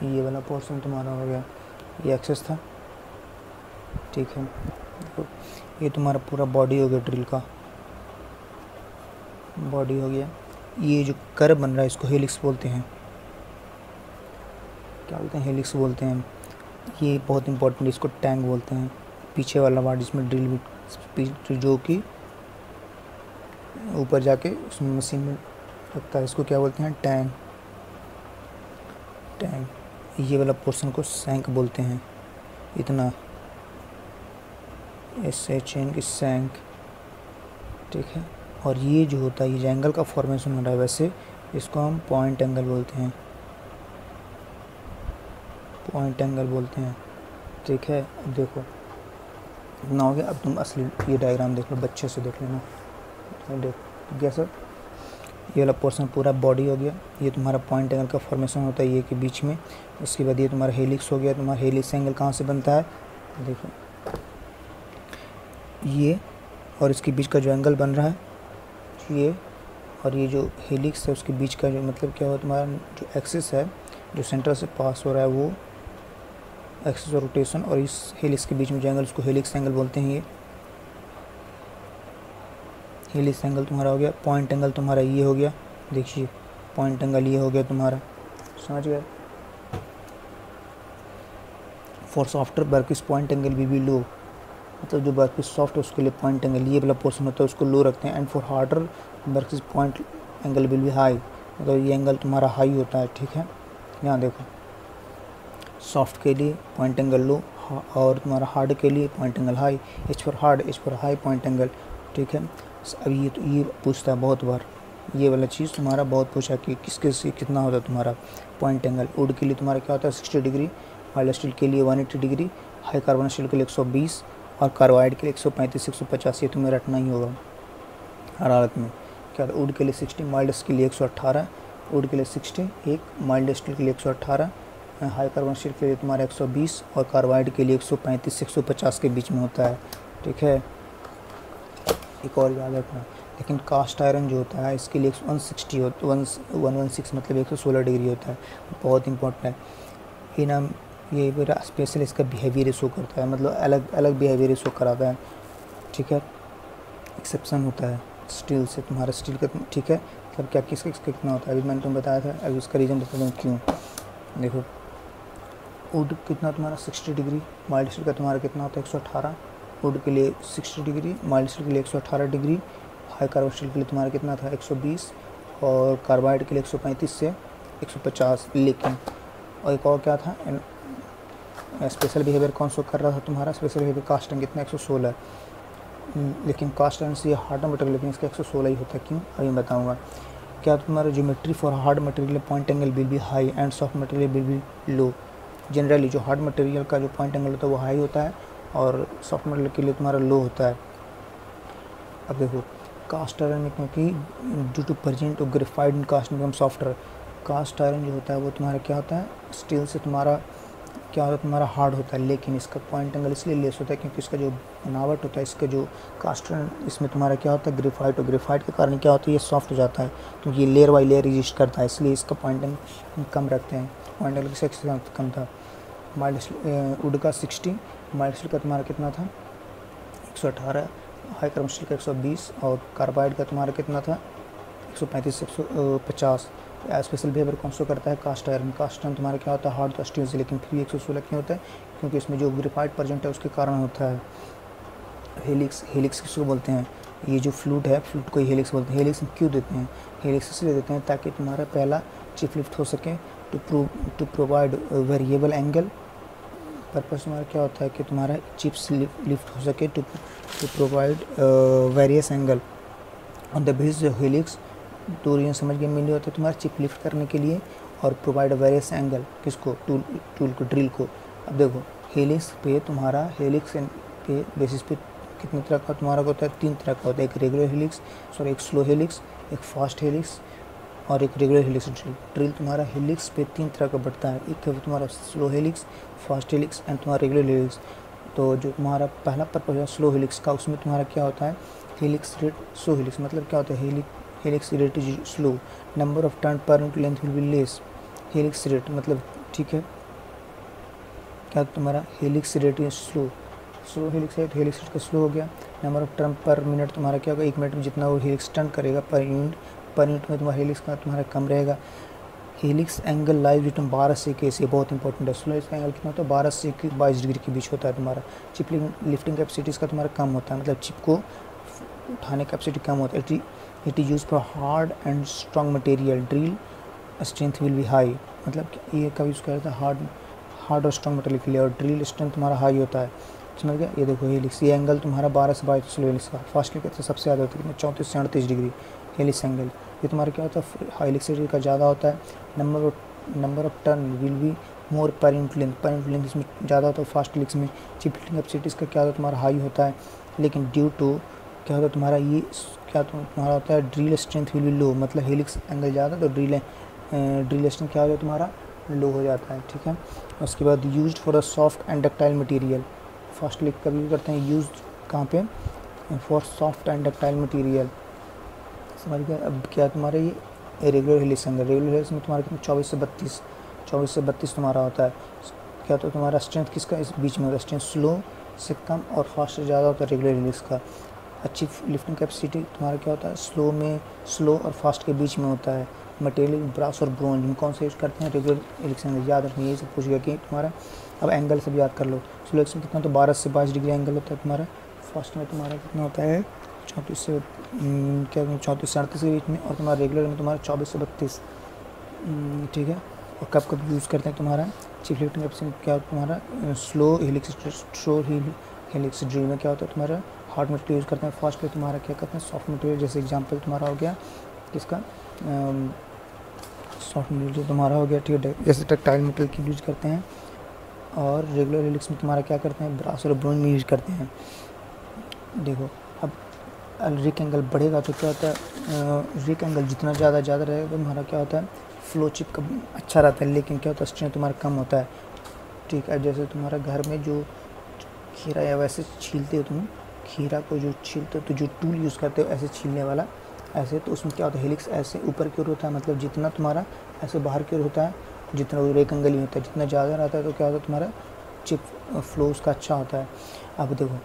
ये वाला पोर्शन तुम्हारा हो गया, ये एक्सेस था, ठीक है। तो ये तुम्हारा पूरा बॉडी हो गया, ड्रिल का बॉडी हो गया। ये जो कर्व बन रहा है इसको हेलिक्स बोलते हैं, क्या बोलते हैं, हेलिक्स बोलते हैं। ये बहुत इंपॉर्टेंट, इसको टैंक बोलते हैं। पीछे वाला पार्ट जिसमें ड्रिल जो कि ऊपर जाके उसमें मशीन में लगता है, इसको क्या बोलते हैं, टैंक। ये वाला पोर्शन को सैंक बोलते हैं। इतना ऐसे चेन की सैंक, ठीक है। और ये जो होता है, ये जो एंगल का फॉर्मेशन हो रहा है, वैसे इसको हम पॉइंट एंगल बोलते हैं, पॉइंट एंगल बोलते हैं, ठीक है। अब देखो इतना हो गया। अब तुम असली ये डायग्राम देख लो, बच्चे से देख लेना। देख गया सर, ये वाला पोर्शन पूरा बॉडी हो गया। ये तुम्हारा पॉइंट एंगल का फॉर्मेशन होता है ये के बीच में। उसके बाद ये तुम्हारा हेलिक्स हो गया। तुम्हारा हेलिक्स एंगल कहाँ से बनता है, देखो ये और इसके बीच का जो एंगल बन रहा है, ये और ये जो हेलिक्स है उसके बीच का जो मतलब क्या हुआ, तुम्हारा जो एक्सिस है जो सेंटर से पास हो रहा है वो एक्सिस और रोटेशन, और इस हेलिक्स के बीच में जो एंगल उसको हेलिक्स एंगल बोलते हैं। ये हेलिक्स एंगल तुम्हारा हो गया। पॉइंट एंगल तुम्हारा ये हो गया, देखिए पॉइंट एंगल ये हो गया तुम्हारा, समझ गए। For softer work point angle भी लो, मतलब जो वर्क सॉफ्ट है उसके लिए पॉइंट एंगल ये वाला पोर्शन होता है उसको लो रखते हैं। And for harder work point angle will B high, मतलब ये एंगल तुम्हारा हाई होता है, ठीक है। यहाँ देखो सॉफ्ट के लिए पॉइंट एंगल लो और तुम्हारा हार्ड के लिए point angle high. H for hard, H for high point angle, ठीक है। अब ये तो ये पूछता है बहुत बार, ये वाला चीज़ तुम्हारा बहुत पूछा कि किसके से कितना होता है तुम्हारा पॉइंट एंगल। वुड के लिए तुम्हारा क्या होता है 60 डिग्री, वाइल्ड स्टील के लिए 180 डिग्री, हाई कार्बन स्टील के लिए 120 और कार्बाइड के लिए 135 150। ये तुम्हें रटना ही होगा हर हालत में। क्या होता है वुड के लिए 60, माइल्ड स्टील के लिए 118, वुड के लिए 60 एक, माइल्ड स्टील के लिए 118, हाई कार्बन स्टील के लिए तुम्हारा 120 और कार्बाइड के लिए 135 150 के बीच में होता है, ठीक है। एक और याद रखना, लेकिन कास्ट आयरन जो होता है इसके लिए 160 होता है, 116 मतलब 116 डिग्री होता है, बहुत इंपॉर्टेंट है। नाम ये मेरा स्पेशल इसका बिहेवियर शो करता है, मतलब अलग अलग बिहेवियर शो कराता है, ठीक है। एक्सेप्शन होता है स्टील से, तुम्हारा स्टील का, ठीक है, मतलब क्या किसका कितना होता है, अभी मैंने तुम्हें बताया था, अभी उसका रीज़न बता दूँ क्यों। देखो वुड कितना तुम्हारा 60 डिग्री, माइल्ड स्टील का तुम्हारा कितना होता है 118, वुड के लिए 60 डिग्री, माइल्ड स्टील के लिए 118 डिग्री, हाई कार्बन स्टील के लिए तुम्हारा कितना था 120, और कार्बाइड के लिए 135 से 150। लेकिन और एक और क्या था, स्पेशल बिहेवियर कौन सा कर रहा था तुम्हारा, स्पेशल बिहेवियर कास्ट आयरन कितना 116, लेकिन कास्ट आयरन से हार्ड मटेरियल, लेकिन इसका 116 ही होता है, क्यों अभी बताऊँगा। क्या तुम्हारा geometry for hard material point angle will B high and soft material will be low. Generally जो हार्ड मटेरियल का जो पॉइंट एंगल होता है वो हाई होता है, और सॉफ्ट मटेरियल के लिए तुम्हारा लो होता है। अब देखो कास्ट आयरन में, क्योंकि due to present of graphite in cast become softer, cast iron जो होता है वो तुम्हारा क्या होता है, स्टील से तुम्हारा क्या होता है, तुम्हारा हार्ड होता है, लेकिन इसका पॉइंट एंगल इसलिए लेस होता है क्योंकि इसका जो बनावट होता है, इसका जो कास्ट आयरन, इसमें तुम्हारा क्या होता है ग्रेफाइट, और ग्रेफाइट के कारण क्या होता है ये सॉफ्ट हो जाता है, क्योंकि ये लेयर बाई लेयर एग्जिस्ट करता है, इसलिए इसका पॉइंट एंगल कम रखते हैं, पॉइंट एंगल से कम था। माइल्ड वुड का 60, माइल्ड स्टील का तुम्हारा कितना था 118, हाई कार्बन स्टील का 120, और कार्बाइड का तुम्हारा कितना था 135 से 150। स्पेशल बिहेवियर कौन सा करता है, कास्ट आयरन, कास्ट आयरन तुम्हारा क्या होता है हार्ड स्टील से, लेकिन फिर 116 क्यों होता है, क्योंकि इसमें जो ग्रेफाइट प्रेजेंट है उसके कारण होता है। हेलिक्स, हेलिक्स किसको बोलते हैं, ये जो फ्लूट है, फ्लूट को हेलिक्स बोलते हैं। हेलिक्स क्यों देते हैं, हेलिक्स इसलिए देते हैं ताकि तुम्हारा पहला चिप लिफ्ट हो सके, to provide variable angle. Purpose तुम्हारा क्या होता है कि तुम्हारा चिप्स लिफ्ट हो सके, to provide various angle on the base of helix. तो रीजन समझ गए, मिली होता है तुम्हारा चिप लिफ्ट करने के लिए, और प्रोवाइड वेरियस एंगल किसको, टूल को, ड्रिल को। अब देखो हेलिक्स पे तुम्हारा, हेलिक्स के बेसिस पे कितने तरह का तुम्हारा होता है, 3 तरह का होता है, एक रेगुलर हेलिक्स, सॉरी एक स्लो हेलिक्स, एक फास्ट हेलिक्स, और एक रेगुलर हेलिक्स ड्रिल। ड्रिल तुम्हारा हेलिक्स पे 3 तरह का बढ़ता है, एक है तुम्हारा slow helix, fast helix and तुम्हारा रेगुलर हेलिक्स। तो जो तुम्हारा पहला पर्पज है स्लो हेलिक्स का, उसमें तुम्हारा क्या होता है, हेलिक्स रेट स्लो हेलिक्स, मतलब क्या होता है, helix rate is slow, number of turn per unit length will be less. Helix rate मतलब, ठीक है, क्या तुम्हारा helix rate is slow, slow helix है तो हेलिक्स रेट का स्लो हो गया। नंबर ऑफ टर्न पर मिनट तुम्हारा क्या होगा, 1 मिनट में जितना वो हेलिक्स टर्न करेगा पर यूनिट में तुम्हारा हेलिक्स का तुम्हारा कम रहेगा। हेलिक्स एंगल लाइव रिटर्न 12 से 21, ये बहुत इंपॉर्टेंट है। स्लो हेलिक्स का एंगल कितना होता है, 12 से 22 डिग्री के बीच होता है तुम्हारा। चिप लिफ्टिंग कैपेसिटी इसका तुम्हारा कम होता है, मतलब चिप को उठाने की कैपेसिटी कम होता है। It is use for hard and strong material, drill strength will be high, मतलब ये कभी यूज़ करता है हार्ड और स्ट्रॉन्ग मटेरियल के लिए, और ड्रिल स्ट्रेंथ तुम्हारा हाई होता है, समझ गया। ये देखो हेलिक्स, ये एंगल तुम्हारा 12 से 22 स्लो हेलिक्स का। फास्ट हेलिक्स का सबसे ज़्यादा होता है 34 से 38 डिग्री हेलिक्स एंगल, ये तुम्हारा क्या होता है हेलिक्स का ज़्यादा होता है। Number of turn will be more per unit length इसमें ज़्यादा होता है फास्ट हेलिक्स में। चिप लिफ्टिंग कैपेसिटी का क्या होता है तुम्हारा हाई होता है, लेकिन ड्यू टू क्या होता है तुम्हारा ये क्या तुम्हारा होता है ड्रिल स्ट्रेंथ विल बी लो, मतलब हेलिक्स एंगल ज़्यादा तो ड्रिल स्ट्रेंथ क्या हो जाता है तुम्हारा लो हो जाता है, ठीक है। उसके बाद used for a soft and ductile material, fast helix कभी भी करते हैं यूज कहाँ पे, for soft and ductile material, समझ गया। अब क्या तुम्हारा ये regular helix angle, regular helix में तुम्हारा कितना 24 से 32 तुम्हारा होता है। क्या तो तुम्हारा स्ट्रेंथ किसका इस बीच में होता है, स्ट्रेंथ स्लो से कम और फास्ट से ज़्यादा होता है रेगुलर हेलिक्स का। अच्छी लिफ्टिंग कैपेसिटी तुम्हारा क्या होता है स्लो और फास्ट के बीच में होता है। मटेरियल ब्रास और ब्रोंज में कौन सा यूज़ करते हैं, रेगुलर हेलिक्स एंगल, याद रखना, यही सब पूछ गया कि तुम्हारा। अब एंगल सब याद कर लो, स्लो हेलिक्स में कितना तो 12 से 22 डिग्री एंगल होता है तुम्हारा, फास्ट में तुम्हारा कितना होता है 34 से 38 के बीच में, और तुम्हारा रेगुलर में तुम्हारा 24 से 32, ठीक है। और कब यूज़ करते हैं तुम्हारा चिप लिफ्टिंग कैपेसिटी क्या तुम्हारा स्लो हेलिक्स ड्रिल में क्या होता है तुम्हारा हार्ड मटेरियल यूज़ करते हैं। फास्ट पे तुम्हारा क्या करते हैं सॉफ्ट मटेरियल, जैसे एग्जांपल तुम्हारा हो गया किसका सॉफ्ट मटेरियल तुम्हारा हो गया, ठीक है, जैसे टक्टाइल मटेरियल की यूज़ करते हैं। और रेगुलर हेलिक्स में तुम्हारा क्या करते हैं ब्रास और ब्रोंज में यूज़ करते हैं। देखो अब रिक एंगल बढ़ेगा तो क्या होता है, रिक एंगल जितना ज़्यादा रहेगा तो तुम्हारा क्या होता है फ्लो चिप का अच्छा रहता है, लेकिन क्या होता है स्ट्रेंथ तुम्हारा कम होता है, ठीक है। जैसे तुम्हारा घर में जो खीरा या वैसे छीलते हो तुम, खीरा को जो छीलते हो तो जो टूल यूज़ करते हो ऐसे छीलने वाला, ऐसे, तो उसमें क्या होता है हेलिक्स ऐसे ऊपर की ओर होता है, मतलब जितना तुम्हारा ऐसे बाहर की ओर होता है जितना वो रेक एंगल ही होता है, जितना ज़्यादा रहता है तो क्या होता है तुम्हारा चिप फ्लो उसका अच्छा होता है। अब देखो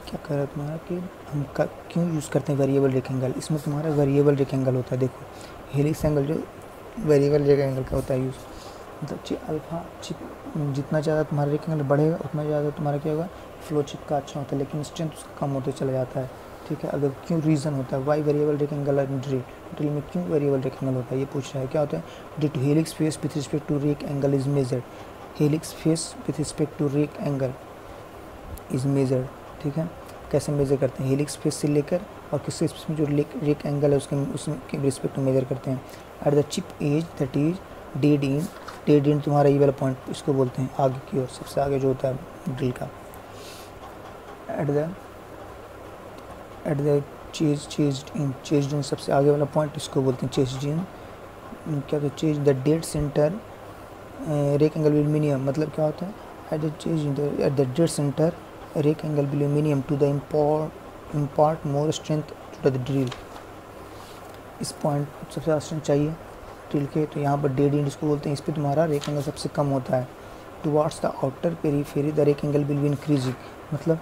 क्या कर रहा है तुम्हारा कि हम क्यों यूज़ करते हैं वेरिएबल रेक एंगल, इसमें तुम्हारा वेरिएबल रेक एंगल होता है। देखो हेलिक्स एंगल जो वेरिएबल रेक एंगल का होता है यूज़, मतलब अल्फ़ा चिप जितना ज़्यादा तुम्हारा रेक एंगल बढ़ेगा उतना ज़्यादा तुम्हारा क्या होगा फ्लो चिप का अच्छा होता है, लेकिन स्ट्रेंथ उसका कम होते चला जाता है। ठीक है, अगर क्यों रीज़न होता है why variable rake angle in drill में क्यों वेरिएबल रेक एंगल होता है ये पूछ रहा है। क्या होता है due to helix face with respect to rake angle is measured, helix face with respect to rake angle is measured. ठीक है, कैसे मेज़र करते हैं, हेलिक्स फेस से लेकर और किसके में जो रेक एंगल है उसके रिस्पेक्ट में मेज़र करते हैं। At the chip edge that is dead in, dead in तुम्हारा ये वाला पॉइंट इसको बोलते हैं आगे की ओर, सबसे आगे जो होता है ड्रिल का। एट द चेज्ड इन सबसे आगे वाला पॉइंट इसको बोलते हैं चेज्ड इन। क्या तो chase the dead centre rake angle will minimum, मतलब क्या होता है at the dead centre rake angle will minimum to the impart more strength to the drill. इस पॉइंट सबसे ज़्यादा स्ट्रेंथ चाहिए ड्रिल के, तो यहाँ पर डेड एंड इसको बोलते हैं, इस पर तुम्हारा रेक एंगल सबसे कम होता है। Towards the outer periphery the rake angle will be increasing, मतलब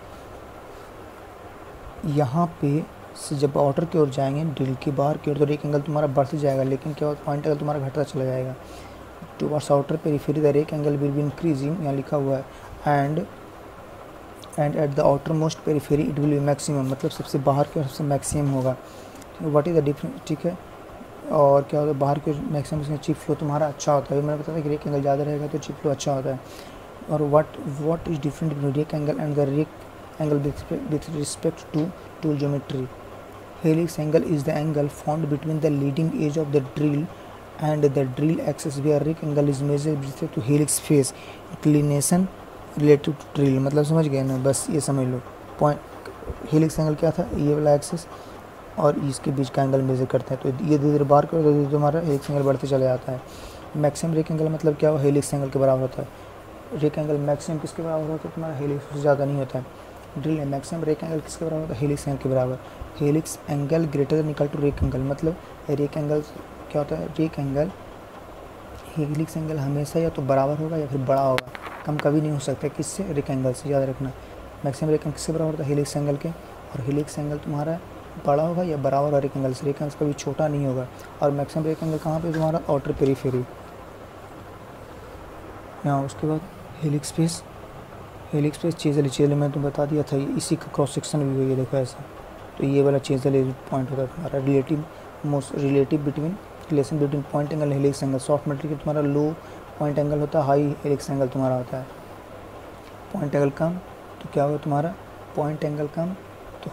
यहाँ पे से जब आउटर की ओर जाएंगे ड्रिल के बाहर की ओर तो रेक एंगल तुम्हारा बढ़ते जाएगा, लेकिन क्या होगा पॉइंट एंगल तुम्हारा घटता चला जाएगा। Towards outer periphery the rake angle will be increasing, यहाँ लिखा हुआ है, and at the outermost periphery it will be maximum, मतलब सबसे बाहर की ओर सबसे मैक्सिमम होगा। व्हाट इज़ द डिफरेंस, ठीक है, और क्या होता है बाहर के मैक्सिमम से चिप फ्लो तुम्हारा अच्छा होता है। मैंने बताया कि रेक एंगल ज़्यादा रहेगा तो चिप फ्लो अच्छा होता है। और what is different between rake angle and the rake angle with respect to tool geometry. Helix angle is the angle found between the leading edge of the drill and the drill axis where rake angle is measured with respect to helix face inclination relative to drill. मतलब समझ गए ना, बस ये समझ लो point. Helix angle क्या था, ये वाला एक्सिस और इसके बीच का एंगल मेजर करते हैं, तो ये धीरे धीरे बाहर करो तो तुम्हारा हेलिक्स एंगल बढ़ते चला जाता है। मैक्सिमम रेक एंगल मतलब क्या हो, हेलिक्स एंगल के बराबर होता है। रेक एंगल मैक्सिमम किसके बराबर होता है, तुम्हारा हेलिक्स से ज़्यादा नहीं होता है। ड्रिल में मैक्सिमम रेक एंगल किसके बराबर होता है, हेलिक्स एंगल के बराबर। Helix angle greater than equal to rake angle, मतलब रेक एंगल क्या होता है, रेक एंगल हेलिक्स एंगल हमेशा या तो बराबर होगा या फिर बड़ा होगा, कम कभी नहीं हो सकता किससे, रेक एंगल से। याद रखना मैक्सिमम रेक एंगल किसके बराबर होता है, हेलिक्स एंगल के, और हेलिक्स एंगल तुम्हारा बड़ा होगा या बराबर रेक एंगल से, रेक एंगल कभी छोटा नहीं होगा। और मैक्सिमम रेक एंगल कहाँ पे तुम्हारा, आउटर पेरीफेरी। यहाँ उसके बाद हेलिक्स फेस चेजल मैं तुम्हें बता दिया था, इसी का क्रॉस सेक्शन भी हुई है, देखो ऐसा। तो ये वाला चेजल पॉइंट होता है तुम्हारा relative between relation between point angle helix angle. Soft material तुम्हारा लो पॉइंट एंगल होता है, हाई हेलिक्स एंगल तुम्हारा होता है। पॉइंट एंगल कम तो क्या होगा तुम्हारा, पॉइंट एंगल कम तो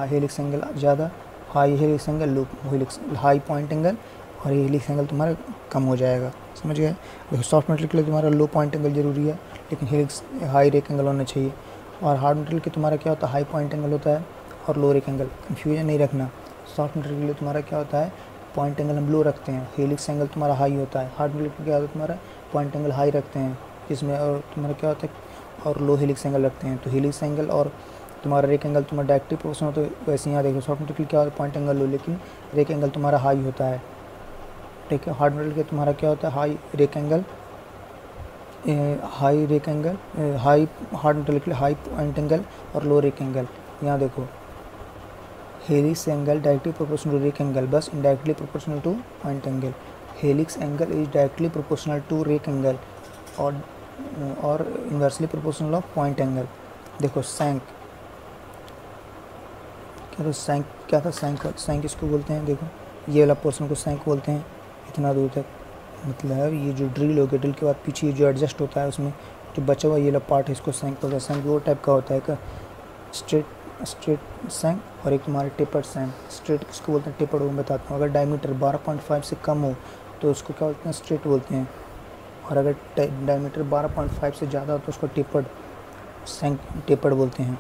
हेलिक्स एंगल ज़्यादा, हाई हेलिक्स एंगल लो हेलिक्स, हाई पॉइंट एंगल और हेलिक्स एंगल तुम्हारा कम हो जाएगा। समझ गए, देखो सॉफ्ट मटेरियल के लिए तुम्हारा लो पॉइंट एंगल जरूरी है, लेकिन हेलिक्स हाई रेक एंगल होना चाहिए। और हार्ड मटेरियल के तुम्हारा क्या होता है, हाई पॉइंट एंगल होता है और लो रेक एंगल। कन्फ्यूजन नहीं रखना, सॉफ्ट मटेरियल के लिए तुम्हारा क्या होता है, पॉइंट एंगल हम लो रखते हैं, हेलिक्स एंगल तुम्हारा हाई होता है। हार्ड मटेरियल का क्या होता है तुम्हारा, पॉइंट एंगल हाई रखते हैं इसमें, और तुम्हारा क्या होता है और लो हेलिक्स एंगल रखते हैं। तो हेलिक्स एंगल और तुम्हारा रेक एंगल तुम्हारा डायरेक्टली प्रोपोर्शनल होता है। वैसे यहाँ देखो सॉफ्ट मटेरियल क्या होता है, पॉइंट एंगल लो, लेकिन रेक एंगल तुम्हारा हाई होता है। ठीक है, हार्ड मटेरियल के तुम्हारा क्या होता है, high rake angle, high hard material के लिए हाई पॉइंट एंगल और लो रेक एंगल। यहाँ देखो helix angle directly proportional to rake angle, बस indirectly proportional to point angle. Helix angle is directly proportional to rake angle और inversely proportional of point angle. देखो shank क्या था, सैंक इसको बोलते हैं, देखो ये वाला पोर्शन को सैंक बोलते हैं, इतना दूर तक। मतलब ये जो ड्रिल हो गया, ड्रिल के बाद पीछे जो एडजस्ट होता है उसमें जो बचा हुआ ये वाला पार्ट है, इसको सैंक बोलते हैं। सैंक वो टाइप का होता है का स्ट्रेट सैंक और एक तुम्हारे टेपर्ड सैंक। स्ट्रेट किसको बोलते हैं, टेपर्ड वो बताता हूँ। अगर डायमीटर 12.5 से कम हो तो उसको क्या बोलते हैं, स्ट्रेट बोलते हैं। और अगर डायमीटर 12.5 से ज़्यादा हो तो उसको टेपर्ड बोलते हैं।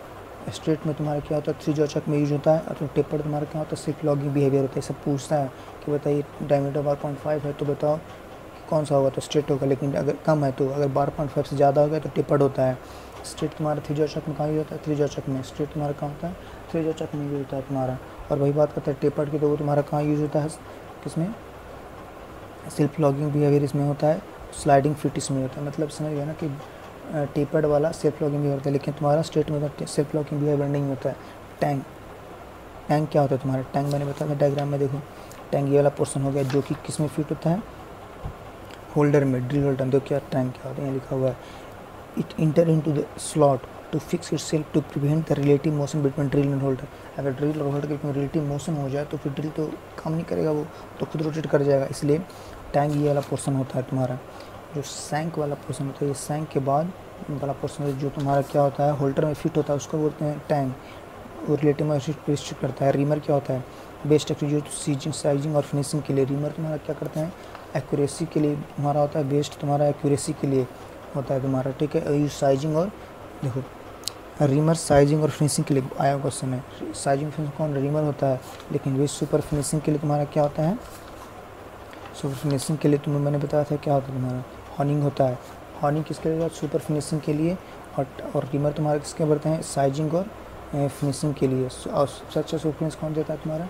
स्ट्रेट में तुम्हारा क्या होता है, 3 जॉचक में यूज होता है, और टेपर्ड तुम्हारा क्या होता है, सिर्फ लॉगिंग बिहेवियर होता है। सब पूछता है कि बताइए डायमीटर 12.5 है तो बताओ कौन सा होगा, तो स्ट्रेट होगा। लेकिन अगर कम है तो, अगर 12.5 से ज़्यादा होगा तो टेपर्ड होता है। स्ट्रेट तुम्हारा 3 जॉचक में कहाँ यूज होता है, 3 जॉचक में। स्ट्रेट तुम्हारा कहाँ होता है, 3 जॉचक में यूज होता है तुम्हारा। और वही बात करता है टेपर्ड की, तो वो तुम्हारा कहाँ यूज होता है, किसमें, सेल्फ लॉगिंग बिहेवियर इसमें होता है, स्लाइडिंग फिट इसमें होता है। मतलब समझ गया ना कि टेपर्ड वाला सेल्फ लॉगिंग बिहेवियर होता है, लेकिन तुम्हारा स्टेट में सेल्फ लॉगिंग बिहेवियर नहीं होता है। टैंक, टैंक क्या होता है तुम्हारा? टैंक मैंने बताया था डायग्राम में, देखो टैंक ये वाला पोर्शन हो गया जो कि किस में फिट होता है, होल्डर में, ड्रिल होल्डर। तो क्या टैंक क्या होता है, यहाँ लिखा हुआ है it enter into the slot to fix itself to prevent the relative motion between drill and holder. अगर ड्रिल और होल्डर के बीच में रिलेटिव मोशन हो जाए तो फिर ड्रिल तो काम नहीं करेगा, वो तो खुद रोटेट कर जाएगा। इसलिए टैंक ये वाला पोर्शन होता है तुम्हारा। जो सैंक वाला पोर्शन होता है, ये सैंक के बाद वाला पोर्शन जो तुम्हारा क्या होता है, होल्डर में फिट होता है, उसको बोलते हैं टैंक। वो रिलेटिव में रिस्ट्रिक्ट करता है। रीमर क्या होता है? बेस्ट एक्यूरेट सीजिंग, साइजिंग और फिनिशिंग के लिए। रीमर तुम्हारा क्या करते हैं? एक्यूरेसी के लिए तुम्हारा होता है, बेस्ट तुम्हारा एक्यूरेसी के लिए होता है तुम्हारा, ठीक है। ये साइजिंग और देखो रीमर साइजिंग और फिनिशिंग के लिए आया क्वेश्चन है। साइजिंग फिनिशिंग कौन? रीमर होता है। लेकिन वे सुपर फिनिशिंग के लिए तुम्हारा क्या होता है? सुपर फिनिशिंग के लिए तुम्हें मैंने बताया था क्या होता है तुम्हारा, हॉर्निंग होता है। हॉर्निंग किसके लिए? सुपर फिनिशिंग के लिए। और रीमर तुम्हारा किसके बढ़ते हैं? साइजिंग और फिनिशिंग के लिए। और सबसे अच्छा सुपर फिनिश कौन देता है तुम्हारा?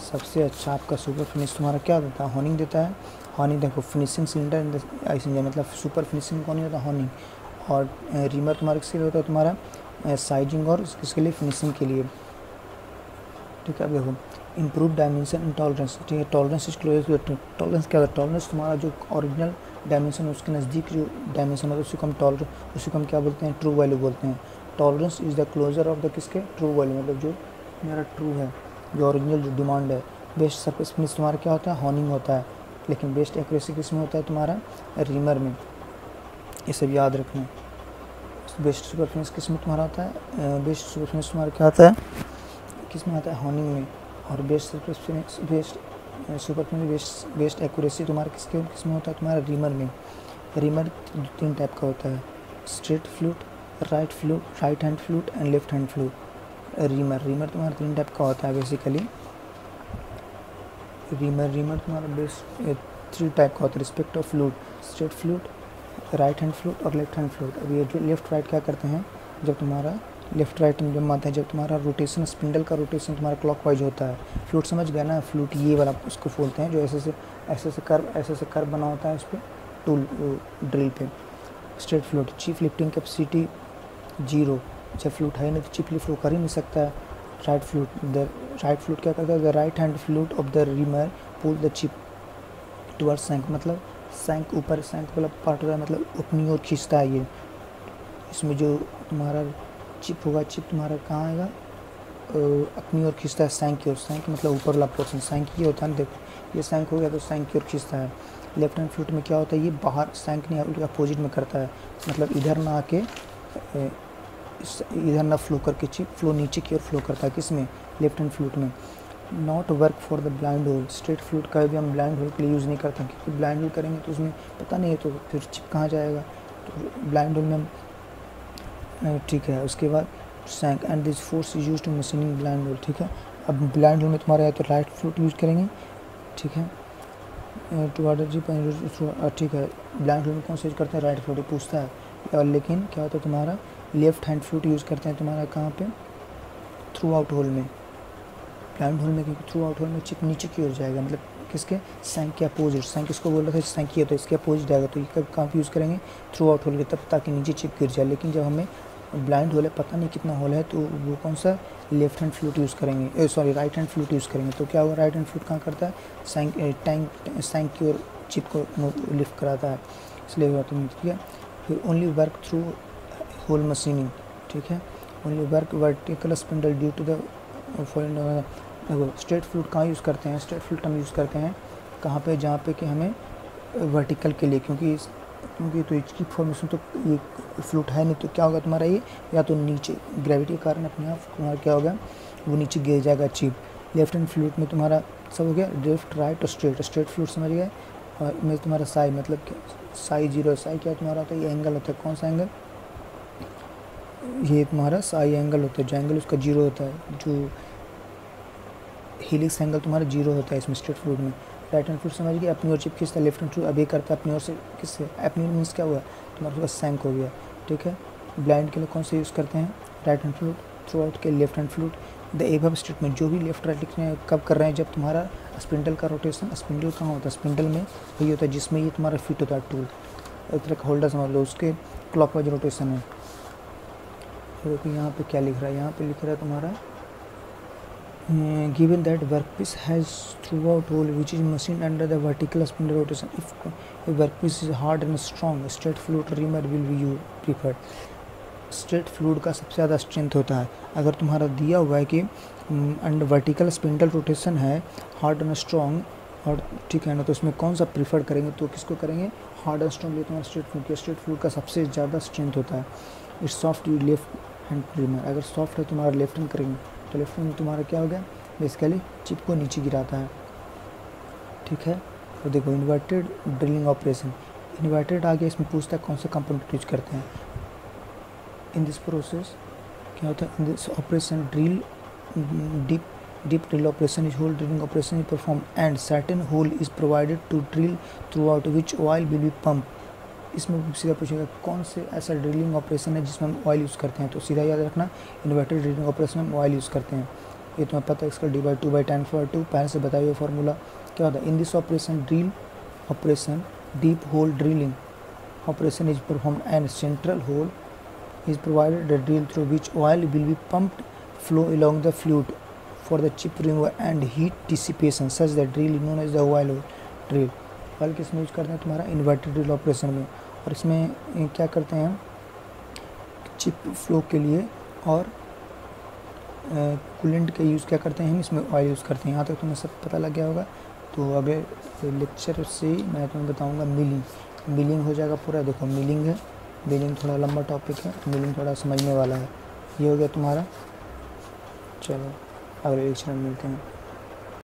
सबसे अच्छा आपका सुपर फिनिश तुम्हारा क्या देता है? हॉर्निंग देता है। हॉर्निंग देखो finishing cylinder in the icing, मतलब सुपर फिनिशिंग कौन होता है? हॉर्निंग। और रीमर तुम्हारा किसके लिए होता है? तुम्हारा साइजिंग और किसके लिए? फिनिशिंग के लिए, ठीक है। अब देखो इम्प्रूव डायमेंशन इन टॉलरेंस, ठीक है। Tolerance is close to, tolerance क्या होता है? टॉलरेंस तुम्हारा जो ओरिजिनल डायमेंशन है उसके नज़दीक जो डायमेंशन होता है उसी को हम उसी को हम क्या बोलते हैं? ट्रू वैल्यू बोलते हैं। Tolerance is the closer of the किसके? ट्रू वैल्यू, मतलब जो मेरा ट्रू है, जो ओरिजिनल जो डिमांड है। बेस्ट सरफेस फिनिश तुम्हारा क्या होता है? हॉर्निंग होता है। लेकिन बेस्ट एक्यूरेसी किस में होता है तुम्हारा? रीमर में। ये सब याद रखना। बेस्ट सुपर फिनिश किस में तुम्हारा होता है? बेस्ट सुपर फिनिश तुम्हारा क्या होता है? किस में आता है? हॉर्निंग में। और best surface finish, best super finish, best accuracy तुम्हारा किस में होता है? तुम्हारा रीमर में। रीमर 3 टाइप का होता है, straight flute, right hand flute and left hand flute. Reamer तुम्हारा 3 टाइप का होता है बेसिकली। रीमर तुम्हारा बेस्ट 3 टाइप का होता है respect of flute, straight flute, right hand flute और लेफ्ट हैंड फ्लूट। अब ये जो लेफ्ट राइट क्या करते हैं, जब तुम्हारा लेफ्ट राइट में जब आता है, जब तुम्हारा रोटेशन, स्पिंडल का रोटेशन तुम्हारा क्लॉकवाइज होता है। फ्लूट समझ गया ना? फ्लूट ये वाला उसको बोलते हैं जो ऐसे से कर्व बना होता है उस पर टूल ड्रिल पे। Straight flute, chief lifting capacity 0, जब फ्लूट है नहीं तो चीफ लिफ्ट वो कर ही नहीं सकता है। राइट फ्लूट क्या करता है? The right hand flute of the reamer pull the chip toward shank, मतलब सैंक ऊपर, सैंक वाला पार्ट होता है मतलब अपनी ओर खींचता है ये। इसमें जो तुम्हारा चिप होगा, चिप तुम्हारा कहाँ आएगा? अपनी ओर खींचता है सैंक की ओर। सैंक मतलब ऊपर वाला पोर्शन, सैंक ये होता है ना, देखो ये सैंक हो गया तो सैंक की ओर खींचता है। लेफ्ट हैंड फ्लूट में क्या होता है? ये बाहर सैंक नहीं उल्टा अपोजिट में करता है, मतलब इधर ना आके इधर ना फ्लो करके चिप फ्लो नीचे की ओर फ्लो करता है। किस में? लेफ्ट हैंड फ्लूट में। Not work for the blind hole, straight flute का भी हम ब्लाइंड होल के लिए यूज़ नहीं करते क्योंकि ब्लाइंड होल करेंगे तो उसमें पता नहीं है तो फिर चिप कहाँ जाएगा, तो ब्लाइंड होल में हम ठीक है। उसके बाद shank and this force is use to machining blind hole, ठीक है। अब ब्लाइंड होल में तुम्हारा है तो राइट फ्लूट यूज़ करेंगे, ठीक है। टू ऑर्डर जी ठीक है। ब्लाइंड होल में कौन सा यूज़ करते हैं? राइट फ्लूट पूछता है। और लेकिन क्या होता है तुम्हारा? लेफ्ट हैंड फ्लूट यूज़ करते हैं तुम्हारा कहाँ पे? थ्रू आउट होल में। ब्लाइंड होल में क्योंकि थ्रू आउट होल में चिप नीचे की ओर जाएगा, मतलब किसके? सैंक के अपोजिट। सैंक इसको बोल रहा था सैंक ये तो इसके अपोजिट जाएगा, तो ये कब कहाँ यूज़ करेंगे? थ्रू आउट होल के, तब ताकि नीचे चिप गिर जाए। लेकिन जब हमें ब्लाइंड होल है, पता नहीं कितना होल है, तो वो कौन सा? लेफ्ट हैंड फ्लूट यूज़ करेंगे, sorry right hand flute use करेंगे। तो क्या होगा? राइट हैंड फ्लूट कहाँ करता है? सैंक की ओर चिप को लिफ्ट कराता है, इसलिए हुआ तो ठीक है। फिर only work through hole machining, ठीक है। Only work vertical spindle due to the following. देखो स्ट्रेट फ्लूट कहाँ यूज़ करते हैं? स्ट्रेट फ्लूट हम यूज़ करते हैं कहाँ पे? जहाँ पे कि हमें वर्टिकल के लिए, क्योंकि तो इसकी फॉर्मेशन तो ये फ्लूट है नहीं, तो क्या होगा तुम्हारा? ये या तो नीचे ग्रेविटी के कारण अपने आप तुम्हारा क्या होगा? वो नीचे गिर जाएगा चिप। लेफ्ट हैंड फ्लूट में तुम्हारा सब हो गया, लेफ्ट राइट और स्ट्रेट फ्लूट समझ गए। और में तुम्हारा साई, मतलब क्या? साई 0, साई क्या तुम्हारा होता है? ये एंगल होता है, कौन सा एंगल? ये तुम्हारा साई एंगल होता है, जो एंगल उसका 0 होता है, जो हेलिक्स एंगल तुम्हारा 0 होता है इसमें स्ट्रेट फ्लूट में। राइट हैंड फ्लूट समझ गया, अपनी ओर चिप खींचता है। लेफ्ट हैंड फ्लूट अब ये करता है अपनी ओर से, किससे? अपनी मीन्स क्या हुआ? तुम्हारे पास सैंक हो गया, ठीक है। ब्लाइंड के लिए कौन सा यूज़ करते हैं? Right hand flute. Throughout के left hand flute. The above statement, जो भी लेफ्ट राइट लिख रहे हैं कब कर रहे हैं, जब तुम्हारा स्पिंडल का रोटेशन, स्पिंडल कहाँ होता है, स्पिंडल में वही होता है जिसमें ये तुम्हारा फिट होता है टूल, एक तरह का होल्डर समझ लो, उसके क्लॉकवाइज रोटेशन है। देखो यहाँ पे क्या लिख रहा है, यहाँ पे लिख रहा है तुम्हारा given that workpiece has throughout hole which is machined under the vertical spindle rotation, if a workpiece is hard and strong, straight fluid reamer will be preferred। Straight fluid का सबसे ज़्यादा स्ट्रेंथ होता है। अगर तुम्हारा दिया हुआ है कि अंडर वर्टिकल स्पिंडल रोटेशन है, हार्ड एंड स्ट्रॉन्ग, और ठीक है ना, तो उसमें कौन सा प्रीफर करेंगे, तो किसको करेंगे, हार्ड एंड स्ट्रॉन्ग। ये तुम्हारा स्ट्रेट फ्लूइड, स्ट्रेट फ्लूइड का सबसे ज़्यादा स्ट्रेंथ होता है। It's soft left hand reamer, अगर सॉफ्ट है तुम्हारा लेफ्ट हैंड करेंगे तो लेफ्ट हैंड में तुम्हारा क्या हो गया, बेसिकली चिप को नीचे गिराता है, ठीक है। तो देखो इन्वर्टेड ड्रिलिंग ऑपरेशन, इन्वर्टेड आ गया, इसमें पूछता है कौन सा कंपोनेंट यूज करते हैं। इन दिस प्रोसेस क्या होता है, in this operation drill deep drill operation is hole drilling operation is perform and certain hole is provided to drill through out which oil will be pump. इसमें सीधा पूछेगा कौन से ऐसा ड्रिलिंग ऑपरेशन है जिसमें हम ऑयल यूज़ करते हैं, तो सीधा याद रखना इन्वर्टेड ड्रिलिंग ऑपरेशन में हम ऑयल यूज़ करते हैं। ये तुम्हें पता है, इसका D/2/10/2 पहले से बताया हुआ फार्मूला क्या होता है। In this operation drill operation deep hole drilling operation is perform and central hole is provided the drill through which oil will be pumped flow along the fluid for the chip removal and heat dissipation such that drill is known as the oil drill। Oil किस में use करते हैं, तुम्हारा inverted drill operation में, और इसमें क्या करते हैं, चिप फ्लो के लिए और कूलेंट के यूज़ क्या करते हैं हम, इसमें ऑयल यूज़ करते हैं। यहाँ तक तुम्हें सब पता लग गया होगा। तो अगले लेक्चर से मैं तुम्हें बताऊँगा मिलिंग हो जाएगा पूरा। देखो मिलिंग है, मिलिंग थोड़ा लंबा टॉपिक है, मिलिंग थोड़ा समझने वाला है। ये हो गया तुम्हारा। चलो अगले लेक्चर में मिलते हैं।